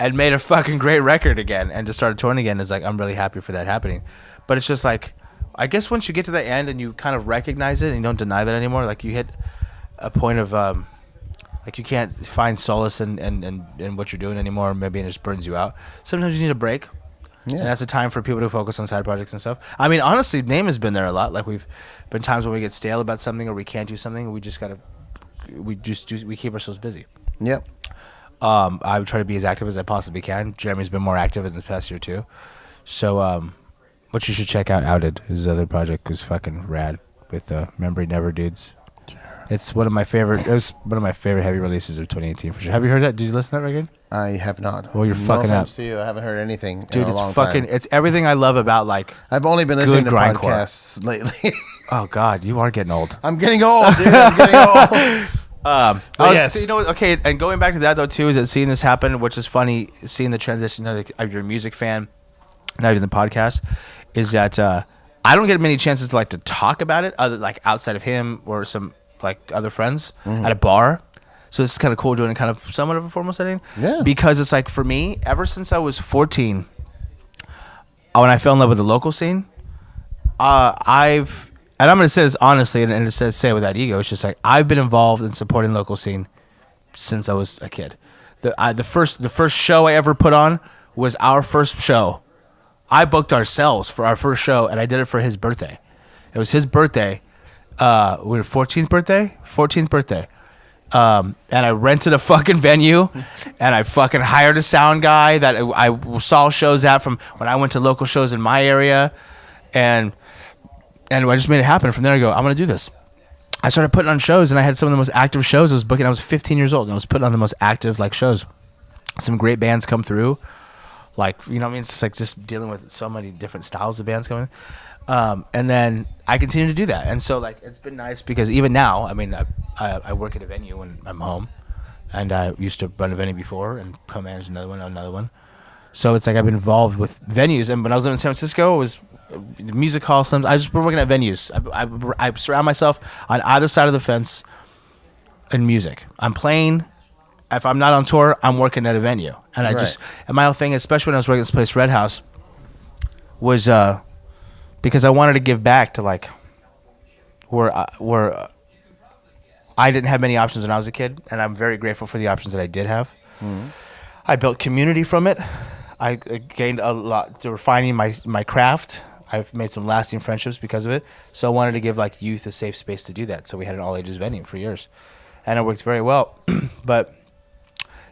and made a fucking great record again and just started touring again. It's like, I'm really happy for that happening. But it's just like, I guess once you get to the end and you kind of recognize it and you don't deny that anymore, like you hit a point of, like you can't find solace in what you're doing anymore, maybe it just burns you out. Sometimes you need a break. Yeah. And that's a time for people to focus on side projects and stuff. I mean, honestly, NAMM has been there a lot. Like we've been times when we get stale about something or we can't do something. We keep ourselves busy. Yep. I would try to be as active as I possibly can. Jeremy's been more active in this past year too. So, what you should check out, Outed, his other project was fucking rad with Memory Never Dudes. It's one of my favorite. It was one of my favorite heavy releases of 2018 for sure. Have you heard that? Did you listen to that record? I have not. Well, you're fucking up. To you. I haven't heard anything Dude, in a it's long fucking. time. It's everything I love about like. I've only been listening to grindcore podcasts lately. Oh God, you are getting old. I'm getting old, dude. I'm getting old. Yes. You know, okay, and going back to that though too is that seeing this happen, which is funny, seeing the transition of you're a music fan, not even the podcast, is that I don't get many chances to talk about it, other like outside of him or some like other friends at a bar. So this is kind of cool doing it kind of somewhat of a formal setting. Yeah. Because it's like for me, ever since I was 14, when I fell in love with the local scene, and I'm going to say this honestly, and it says say it without ego. It's just like I've been involved in supporting local scene since I was a kid. The first show I ever put on was our first show. I booked ourselves for our first show, and I did it for his birthday. It was his birthday. We were 14th birthday. And I rented a fucking venue, and I fucking hired a sound guy that I saw shows at from when I went to local shows in my area, and I just made it happen. From there, I go, I'm gonna do this. I started putting on shows, and I had some of the most active shows. I was booking. I was 15 years old, and I was putting on the most active shows. Some great bands come through, you know what I mean. It's like just dealing with so many different styles of bands coming. And then I continue to do that, and so it's been nice because even now, I mean, I work at a venue when I'm home, and I used to run a venue before and co-manage another one. So it's like I've been involved with venues, and when I was living in San Francisco, it was music halls. I just been working at venues. I surround myself on either side of the fence in music. I'm playing. If I'm not on tour, I'm working at a venue, and and my whole thing, especially when I was working at this place, Red House, was because I wanted to give back to where I didn't have many options when I was a kid, and I'm very grateful for the options that I did have. Mm-hmm. I built community from it. I gained a lot to refining my craft. I've made some lasting friendships because of it. So I wanted to give youth a safe space to do that. So we had an all ages venue for years, and it worked very well. But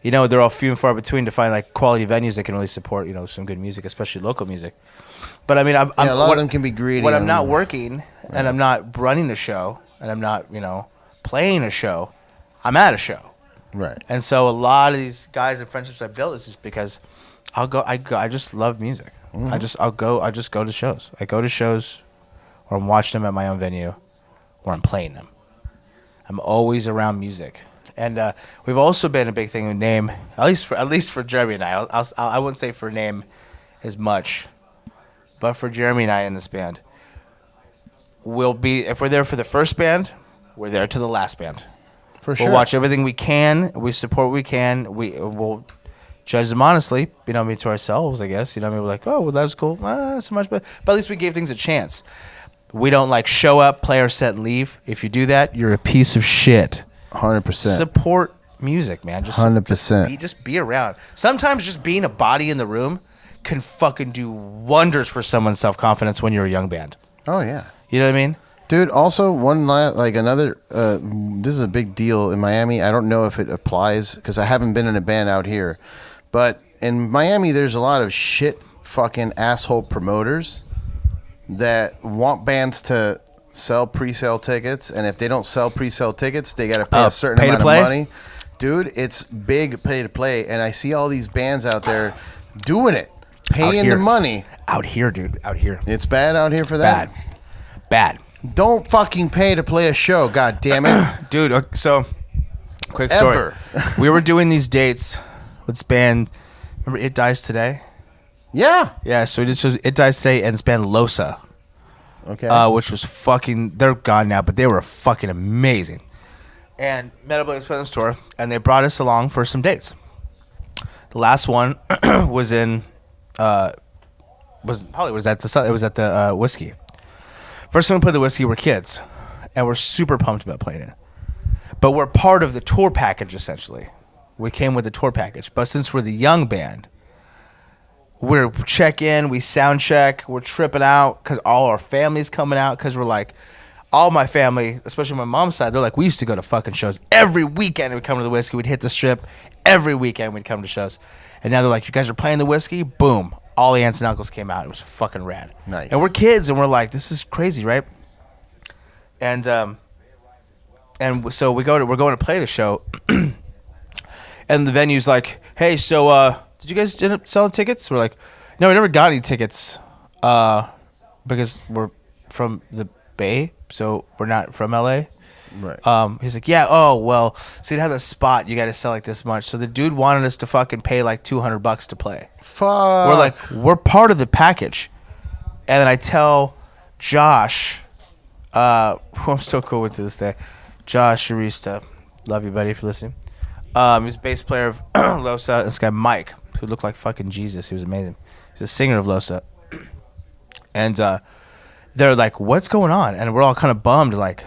they're all few and far between to find quality venues that can really support some good music, especially local music. But I mean, a lot of them can be greedy. When I'm not working and I'm not running a show and I'm not playing a show, I'm at a show. Right. And so a lot of these guys and friendships I built is just because I just love music. Mm-hmm. I just go to shows. I go to shows or I'm watching them at my own venue or I'm playing them. I'm always around music. And we've also been a big thing with NAMM, at least for Jeremy and I wouldn't say for NAMM as much, but for Jeremy and I in this band, if we're there for the first band, we're there to the last band. For sure. We'll watch everything we can. We support what we can. We'll judge them honestly, to ourselves, I guess. We're like, oh, well, that was cool. Not so much, but at least we gave things a chance. We don't show up, play our set, and leave. If you do that, you're a piece of shit. 100%. Support music, man. 100%. Just be around. Sometimes just being a body in the room can fucking do wonders for someone's self-confidence when you're a young band. Oh, yeah. You know what I mean? Dude, also another, this is a big deal in Miami. I don't know if it applies because I haven't been in a band out here. But in Miami, there's a lot of shit fucking asshole promoters that want bands to sell pre-sale tickets. And if they don't sell pre-sale tickets, they got to pay a certain amount of money dude, it's big pay to play, and I see all these bands out there doing it, paying the money. Out here, dude. Out here. It's bad out here for that. Bad. Don't fucking pay to play a show, god damn it. Dude, so quick story. We were doing these dates with this band. Remember It Dies Today? Yeah. Yeah, so we did shows It Dies Today and this band Losa. Okay. Which was fucking, they're gone now, but they were fucking amazing. And Metal Blade was playing in the store, and they brought us along for some dates. The last one was in, it was at the Whiskey. First time we played the Whiskey, we're kids, and we're super pumped about playing it. But we're part of the tour package, essentially. We came with the tour package. But since we're the young band, we're check in, we sound check, we're tripping out because all our family's coming out because we're like, all my family, especially my mom's side, they're like, we used to go to fucking shows every weekend. We'd come to the Whiskey, we'd hit the strip every weekend. We'd come to shows, and now they're like, you guys are playing the Whiskey, boom, all the aunts and uncles came out. It was fucking rad. Nice. And we're kids, and we're like, this is crazy, right? And so we're going to play the show, and the venue's like, hey, so did you guys end up selling tickets? We're like, no, we never got any tickets, because we're from the Bay, so we're not from LA. Right. He's like, yeah, oh, well, so you'd have that spot, you got to sell like this much. So the dude wanted us to fucking pay like $200 to play. Fuck. We're like, we're part of the package. And then I tell Josh, who I'm so cool with to this day, Josh Arista, love you, buddy, if you're listening. He's a bass player of Losa. This guy, Mike, who looked like fucking Jesus. He was amazing. He's a singer of Losa. And they're like, what's going on? And we're all kind of bummed, like,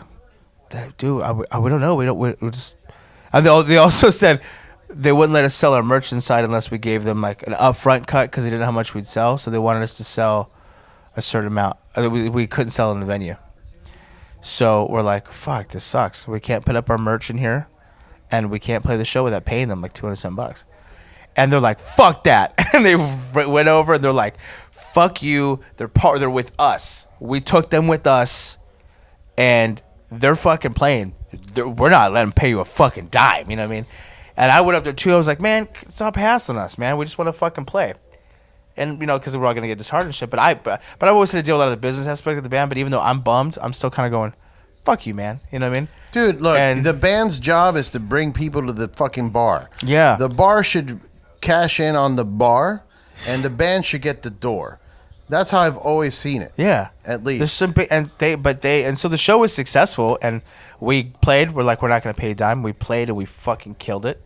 dude, we don't know. We're just. And they also said they wouldn't let us sell our merch inside unless we gave them like an upfront cut because they didn't know how much we'd sell. So they wanted us to sell a certain amount. We couldn't sell in the venue. So we're like, fuck, this sucks. We can't put up our merch in here, and we can't play the show without paying them like $200. And they're like, fuck that. And they went over and they're like, fuck you. They're with us. We took them with us, and they're fucking playing. We're not letting them pay you a fucking dime. You know what I mean? And I went up there too. I was like, man, stop hassling us, man. We just want to fucking play. And, you know, because we're all going to get disheartened and shit. But I've always had to deal with a lot of the business aspect of the band. But even though I'm bummed, I'm still kind of going, fuck you, man. You know what I mean? Dude, look, the band's job is to bring people to the fucking bar. Yeah. The bar should cash in on the bar, and the band should get the door. That's how I've always seen it. Yeah. At least. There's some and so the show was successful, and we played. We're like, we're not going to pay a dime. We played, and we fucking killed it,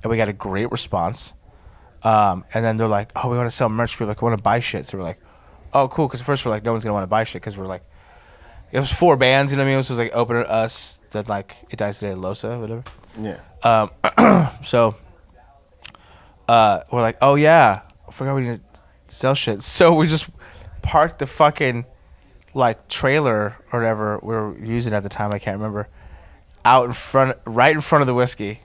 and we got a great response. And then they're like, oh, we want to sell merch. People like, we want to buy shit. So we're like, oh, cool. Because at first we're like, no one's going to want to buy shit because we're like, it was 4 bands, you know what I mean? It was like opener, us, that like It Dies Today, Losa, whatever. Yeah. So we're like, oh yeah, I forgot we need to sell shit. So we just parked the fucking like trailer or whatever we were using at the time, I can't remember, out in front, right in front of the Whiskey.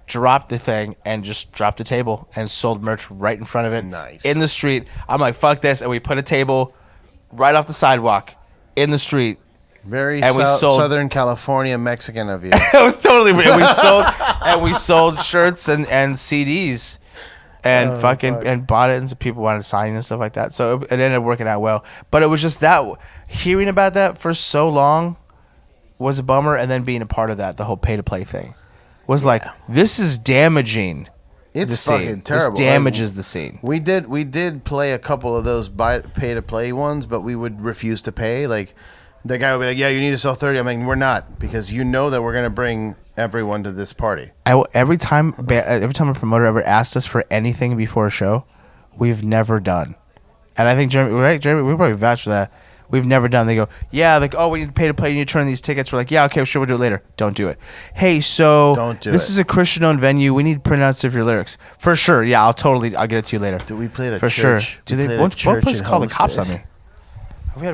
Dropped the thing and just dropped a table and sold merch right in front of it. Nice. In the street. I'm like, fuck this. And we put a table right off the sidewalk in the street. Very and we sold, Southern California Mexican of you. It was totally weird. We sold shirts and CDs and and bought it, and some people wanted to sign and stuff like that. So it ended up working out well. But it was just that hearing about that for so long was a bummer, and then being a part of that, the whole pay to play thing. Was like, this is damaging. It's the fucking scene. terrible. This damages the scene. We did play a couple of those pay to play ones, but we would refuse to pay. Like the guy would be like, "Yeah, you need to sell 30." I'm like, "We're not, because you know that we're gonna bring everyone to this party." Every time a promoter ever asked us for anything before a show, we've never done. And I think Jeremy, right? Jeremy, we probably vouch for that. We've never done. They go, yeah, like, oh, we need to pay to play. You need to turn these tickets. We're like, yeah, okay, sure, we'll do it later. Don't do it. Hey, so this is a Christian-owned venue. We need printouts of your lyrics. For sure. Yeah, I'll get it to you later. Do we play the For church? sure. Do they? One place call the cops on me.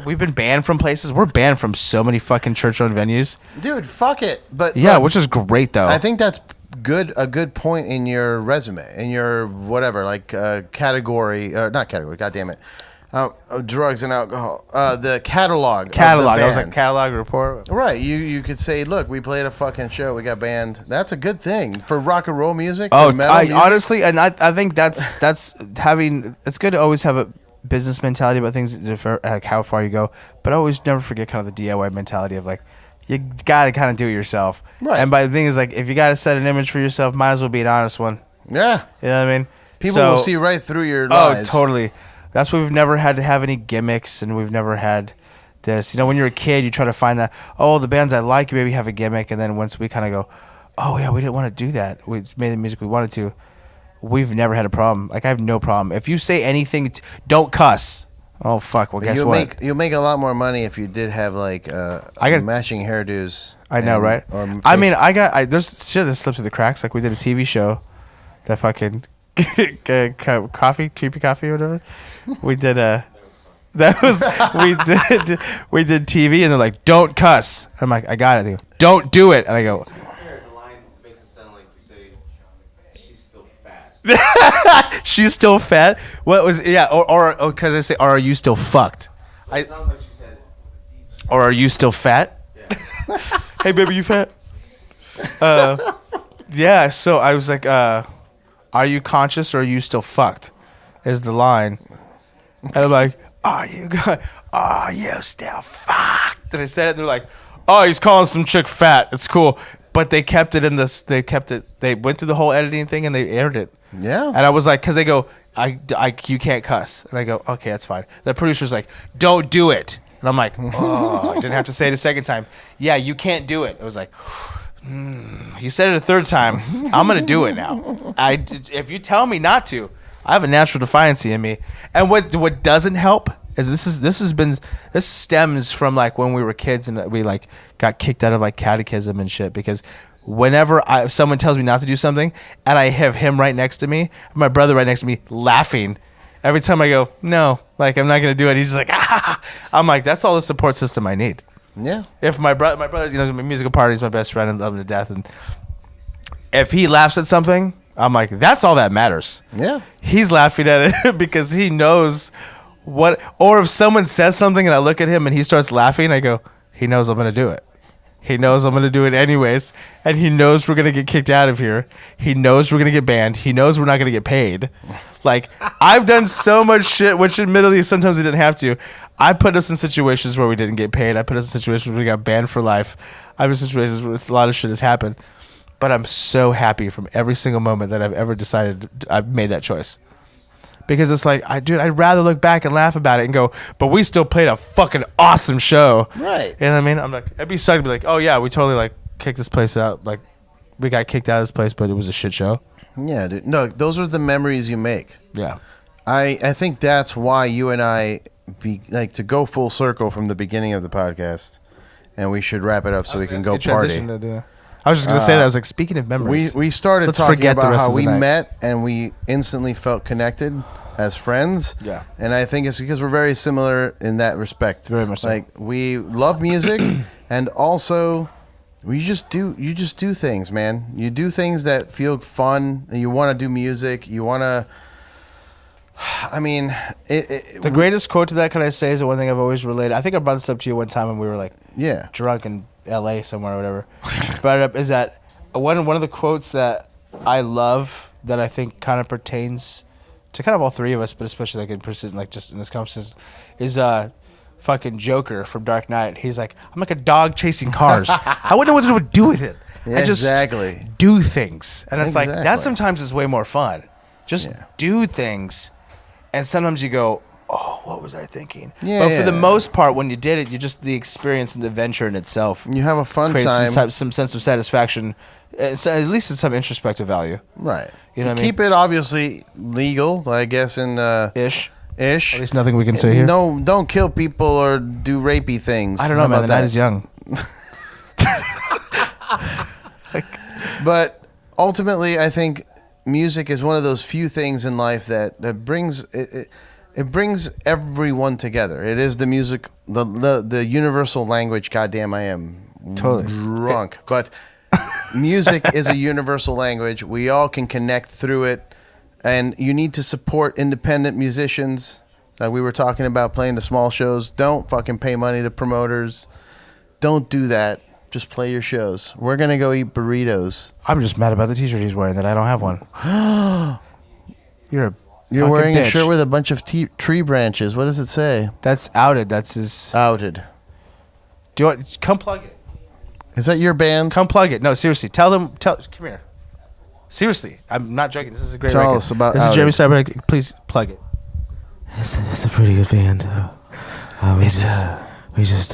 We've been banned from places. We're banned from so many fucking church-owned venues. Dude, fuck it. But yeah, look, which is great though. I think that's a good point in your resume, in your whatever, like category, or not category. God damn it. drugs and alcohol. The catalog. Catalog. Of the I was like band. catalog report. Right. You could say, look, we played a fucking show. We got banned. That's a good thing for rock and roll music. Oh, for metal music. honestly, and I think that's having. It's good to always have a business mentality about things, like how far you go, but always never forget kind of the DIY mentality of like, you gotta kind of do it yourself. Right. And by the thing is like, if you gotta set an image for yourself, might as well be an honest one. Yeah. You know what I mean? People will see right through your lies. Oh, totally. That's why we've never had to have any gimmicks, and we've never had this. You know, when you're a kid, you try to find that, oh, the bands I like maybe have a gimmick, and then once we kind of go, oh, yeah, we didn't want to do that. We made the music we wanted to. We've never had a problem. Like, I have no problem. If you say anything, don't cuss. Oh, fuck. Well, guess what? You'll make a lot more money if you did have, like, matching hairdos. I know, right? I mean, there's shit that slipped through the cracks. Like, we did a TV show that fucking... creepy coffee or whatever. We did we did TV, and they're like, don't cuss. I'm like, I got it. They go, don't do it. And I go, The line makes it sound like you say she's still fat. she's still fat. What was or because I say, or are you still fucked? It sounds like she said. Or are you still fat? Yeah. Hey baby, you fat? Yeah. So I was like, are you conscious or are you still fucked? Is the line. And I'm like, are you still fucked? And I said it, and they're like, oh, he's calling some chick fat. It's cool. But they kept it in this, they went through the whole editing thing and they aired it. Yeah. And I was like, because they go, you can't cuss. And I go, okay, that's fine. The producer's like, don't do it. And I'm like, oh, I didn't have to say it a second time. Yeah, you can't do it. It was like, you said it a third time. I'm gonna do it now. If you tell me not to, I have a natural defiancy in me. And what doesn't help is this stems from like when we were kids and we like got kicked out of like catechism and shit, because whenever someone tells me not to do something and I have him right next to me, my brother right next to me, laughing every time I go, no, like I'm not gonna do it. He's just like, ah. I'm like, that's all the support system I need. Yeah. If my brother, you know, my musical partner, he's my best friend and love him to death, and if he laughs at something, I'm like, that's all that matters. Yeah. He's laughing at it because he knows what, or if someone says something and I look at him and he starts laughing, I go, he knows I'm gonna do it. He knows I'm gonna do it anyways, and he knows we're gonna get kicked out of here. He knows we're gonna get banned. He knows we're not gonna get paid. Like, I've done so much shit, which admittedly sometimes we didn't have to. I put us in situations where we didn't get paid. I put us in situations where we got banned for life. I've been in situations where a lot of shit has happened. But I'm so happy from every single moment that I've ever decided I've made that choice. Because it's like, I'd rather look back and laugh about it and go, but we still played a fucking awesome show. Right. You know what I mean? I'm like, it'd be sucked to be like, oh yeah, we totally like kicked this place out. Like, we got kicked out of this place, but it was a shit show. Yeah, dude. No, those are the memories you make. Yeah. I think that's why you and I to go full circle from the beginning of the podcast, and we should wrap it up so we can go party. I was just gonna say that. I was like, speaking of memories, we started let's talking forget the about rest how of the we night. met and we instantly felt connected as friends. Yeah. And I think it's because we're very similar in that respect. Very much so. Like, we love music, and also you just do things, man. You do things that feel fun, and you want to do music. You want to. I mean, the greatest quote to that, can I say, is the one thing I've always related. I think I brought this up to you one time when we were like, yeah, drunk in LA somewhere or whatever. Brought it up is that one of the quotes that I love that I think kind of pertains to kind of all three of us, but especially like in precision, like just in this conversation, is fucking Joker from Dark Knight. He's like, I'm like a dog chasing cars. I wouldn't know what to do with it. Yeah, I just exactly do things, and it's like Exactly. that sometimes is way more fun. Just Yeah. do things, and sometimes you go, oh, what was I thinking? Yeah, but for the yeah. most part, when you did it, you just the experience and the adventure in itself. You have a fun Creates time. some sense of satisfaction. So at least it's some introspective value. Right. You know what I mean? Keep it obviously legal, I guess, in Ish. ish. At least nothing we can say here. No, don't kill people or do rapey things. I don't know, How man. The about night that? is young. But ultimately, I think music is one of those few things in life that brings it brings everyone together. It is the music, the universal language. Goddamn, I am Totally drunk, but music is a universal language. We all can connect through it, and you need to support independent musicians. We were talking about playing the small shows. Don't fucking pay money to promoters. Don't do that. Just play your shows. We're going to go eat burritos. I'm just mad about the t-shirt he's wearing that I don't have one. You're wearing bitch. a shirt with a bunch of tree branches. What does it say? That's outed. That's his. Outed. Do you want? Come plug it. Is that your band? Come plug it. No, seriously. Come here. Seriously, I'm not joking. This is a great Tell record. us about This Outed. is Jeremy Steinberg. Please plug it. It's a pretty good band. We just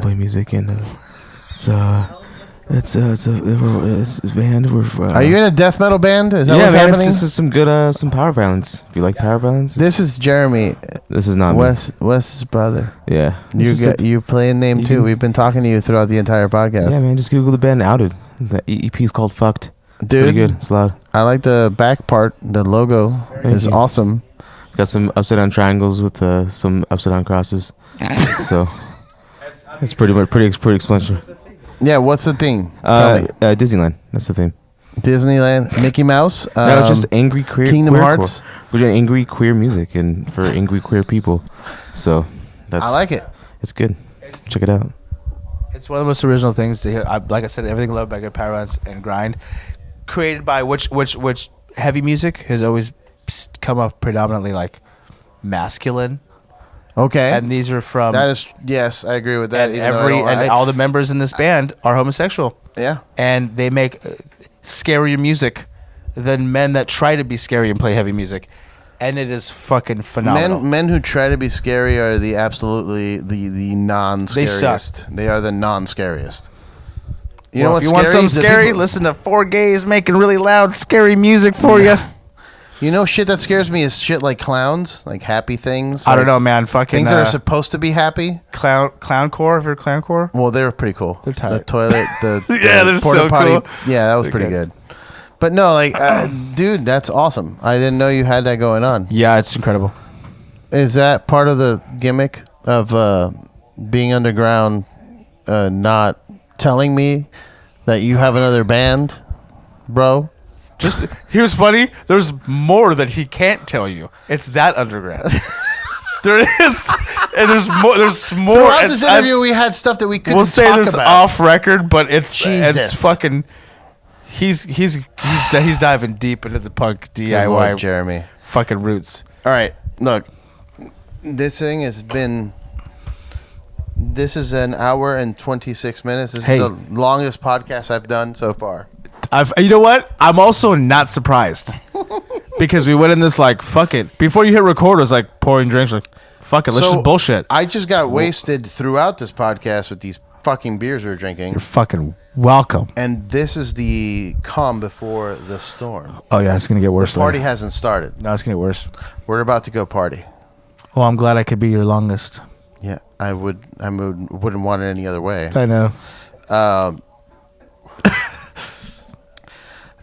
play music and it's a band. Are you in a death metal band? Is that yeah, what's man, happening? it's some good some power violence. If you like power violence, This is Jeremy, this is not Wes's brother. me. Yeah, You play in name you too. can- We've been talking to you throughout the entire podcast. yeah, man. Just Google the band Outed. The EP is called Fucked. It's pretty Dude, good. It's loud. I like the back part. The logo is you. awesome. It's got some upside down triangles with some upside down crosses. So it's pretty explanatory. Yeah, what's the theme? Tell me. Disneyland. That's the theme. Disneyland, Mickey Mouse. No, it's just angry queer. Kingdom queer Hearts. We're doing angry queer music and for angry queer people. So that's. I like it. It's good. Check it out. It's one of the most original things to hear. Like I said, everything loved by good power violence and grind, created by which heavy music has always come up predominantly like masculine, Okay. and these are from that is, yes, I agree with that. and even though I don't- all the members in this band are homosexual, yeah. and they make scarier music than men that try to be scary and play heavy music, and it is fucking phenomenal. Men who try to be scary are the absolutely the non-scariest. They are the non-scariest. You know Well, what's if you want scary? something The scary, people- listen to 4 gays making really loud, scary music for you. You know, shit that scares me is shit like clowns, like happy things. I don't like know, man. Fucking Things that are supposed to be happy. clowncore. If you're clowncore, Well, they were pretty cool. They're tight. The toilet, the Yeah, they're porta so potty. cool. Yeah, that was They're pretty good. good. But no, like, dude, that's awesome. I didn't know you had that going on. yeah, it's incredible. Is that part of the gimmick of being underground? Not telling me that you have another band, bro. Just here's funny. There's more that he can't tell you. It's that underground. There is, and there's more. There's more. Throughout It's- this interview, we had stuff that we couldn't we'll say talk this about. off record, but it's Jesus. fucking. He's diving deep into the punk Good DIY Lord, Jeremy. fucking roots. All right, look, this thing has been. This is an hour and 26 minutes. This Hey. is the longest podcast I've done so far. You know what? I'm also not surprised because we went in this like fuck it. Before you hit record, it was like pouring drinks. Like fuck it, let's just bullshit. I just got wasted throughout this podcast with these fucking beers we were drinking. You're fucking welcome. And this is the calm before the storm. Oh yeah, it's gonna get worse. The party later. hasn't started. No, it's gonna get worse. We're about to go party. Well, I'm glad I could be your longest. Yeah, I wouldn't want it any other way. I know.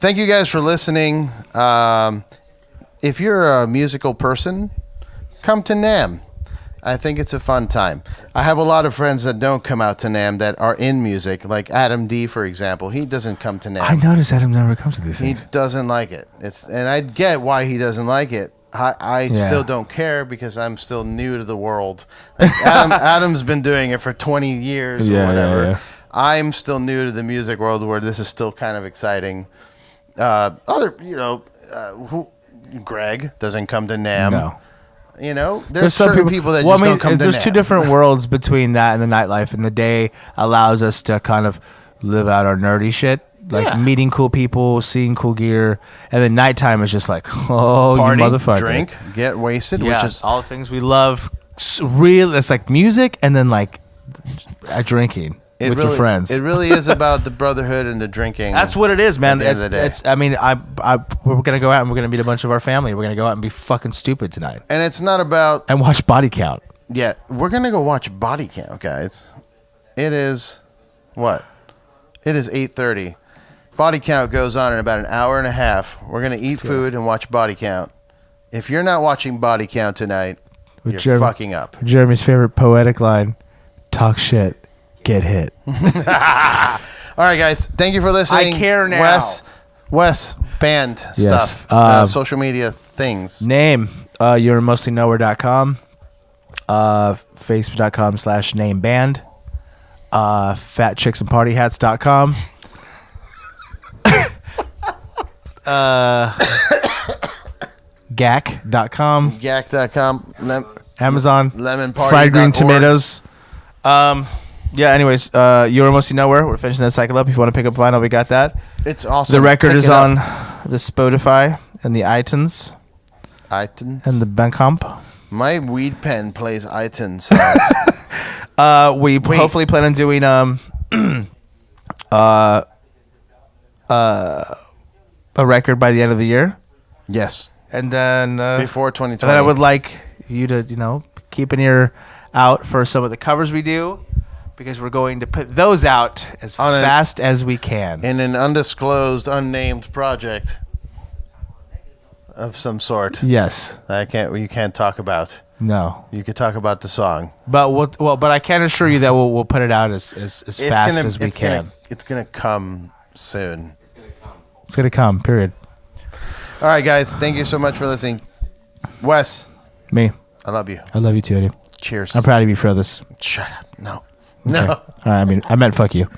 Thank you guys for listening. If you're a musical person, come to NAMM. I think it's a fun time. I have a lot of friends that don't come out to NAMM that are in music, like Adam D, for example. He doesn't come to NAMM. I noticed Adam never comes to these He things. doesn't like it. And I get why he doesn't like it. I Yeah. still don't care because I'm still new to the world. Like Adam's been doing it for 20 years or whatever. Yeah. I'm still new to the music world where this is still kind of exciting. Greg doesn't come to NAMM. No. You know, there's certain people that well, just don't come to there's NAMM. two different worlds between that and the nightlife. And the day allows us to kind of live out our nerdy shit, like Yeah. meeting cool people, seeing cool gear. And then nighttime is just like, oh, Party, you motherfucker. drink, get wasted, Yeah, which is all the things we love. Real, it's like music and then like drinking with your friends. It really is about the brotherhood and the drinking. That's what it is, man. At the end of the day. I mean, we're gonna go out and we're gonna meet a bunch of our family. We're gonna go out and be fucking stupid tonight And it's not about and watch Body Count. Yeah, we're gonna go watch Body Count, guys. It is what? It is 8:30. Body Count goes on in about an hour and a half. We're gonna eat food and watch Body Count. If you're not watching Body Count tonight, With you're Jeremy- fucking up. Jeremy's favorite poetic line: "Talk shit, get hit." All right, guys. Thank you for listening. I care now. Wes, band stuff, social media things. Name You're mostly nowhere.com. Facebook.com/nameband. Fatchicksandpartyhats.com. Gak.com. Yak.com. Amazon. Lemon Party. Fried green tomatoes. Yeah, anyways, You're Mostly Nowhere. We're finishing that cycle up. If you want to pick up vinyl, we got that. It's awesome. The record Pick is it up. on the Spotify and the iTunes iTunes. and the Bandcamp. My weed pen plays iTunes. We hopefully plan on doing a record by the end of the year, Yes. and then Before and 2020. then I would like you to keep an ear out for some of the covers we do, because we're going to put those out as fast as we can. in an undisclosed, unnamed project of some sort. Yes. You can't talk about. No. You could talk about the song. But but I can assure you that we'll put it out as fast as we can. It's gonna come soon. It's gonna come. Period. All right, guys. Thank you so much for listening. Wes, Me. I love you. I love you too, Eddie. Cheers. I'm proud of you for this. Shut up. No. Okay. No. All right. I meant fuck you.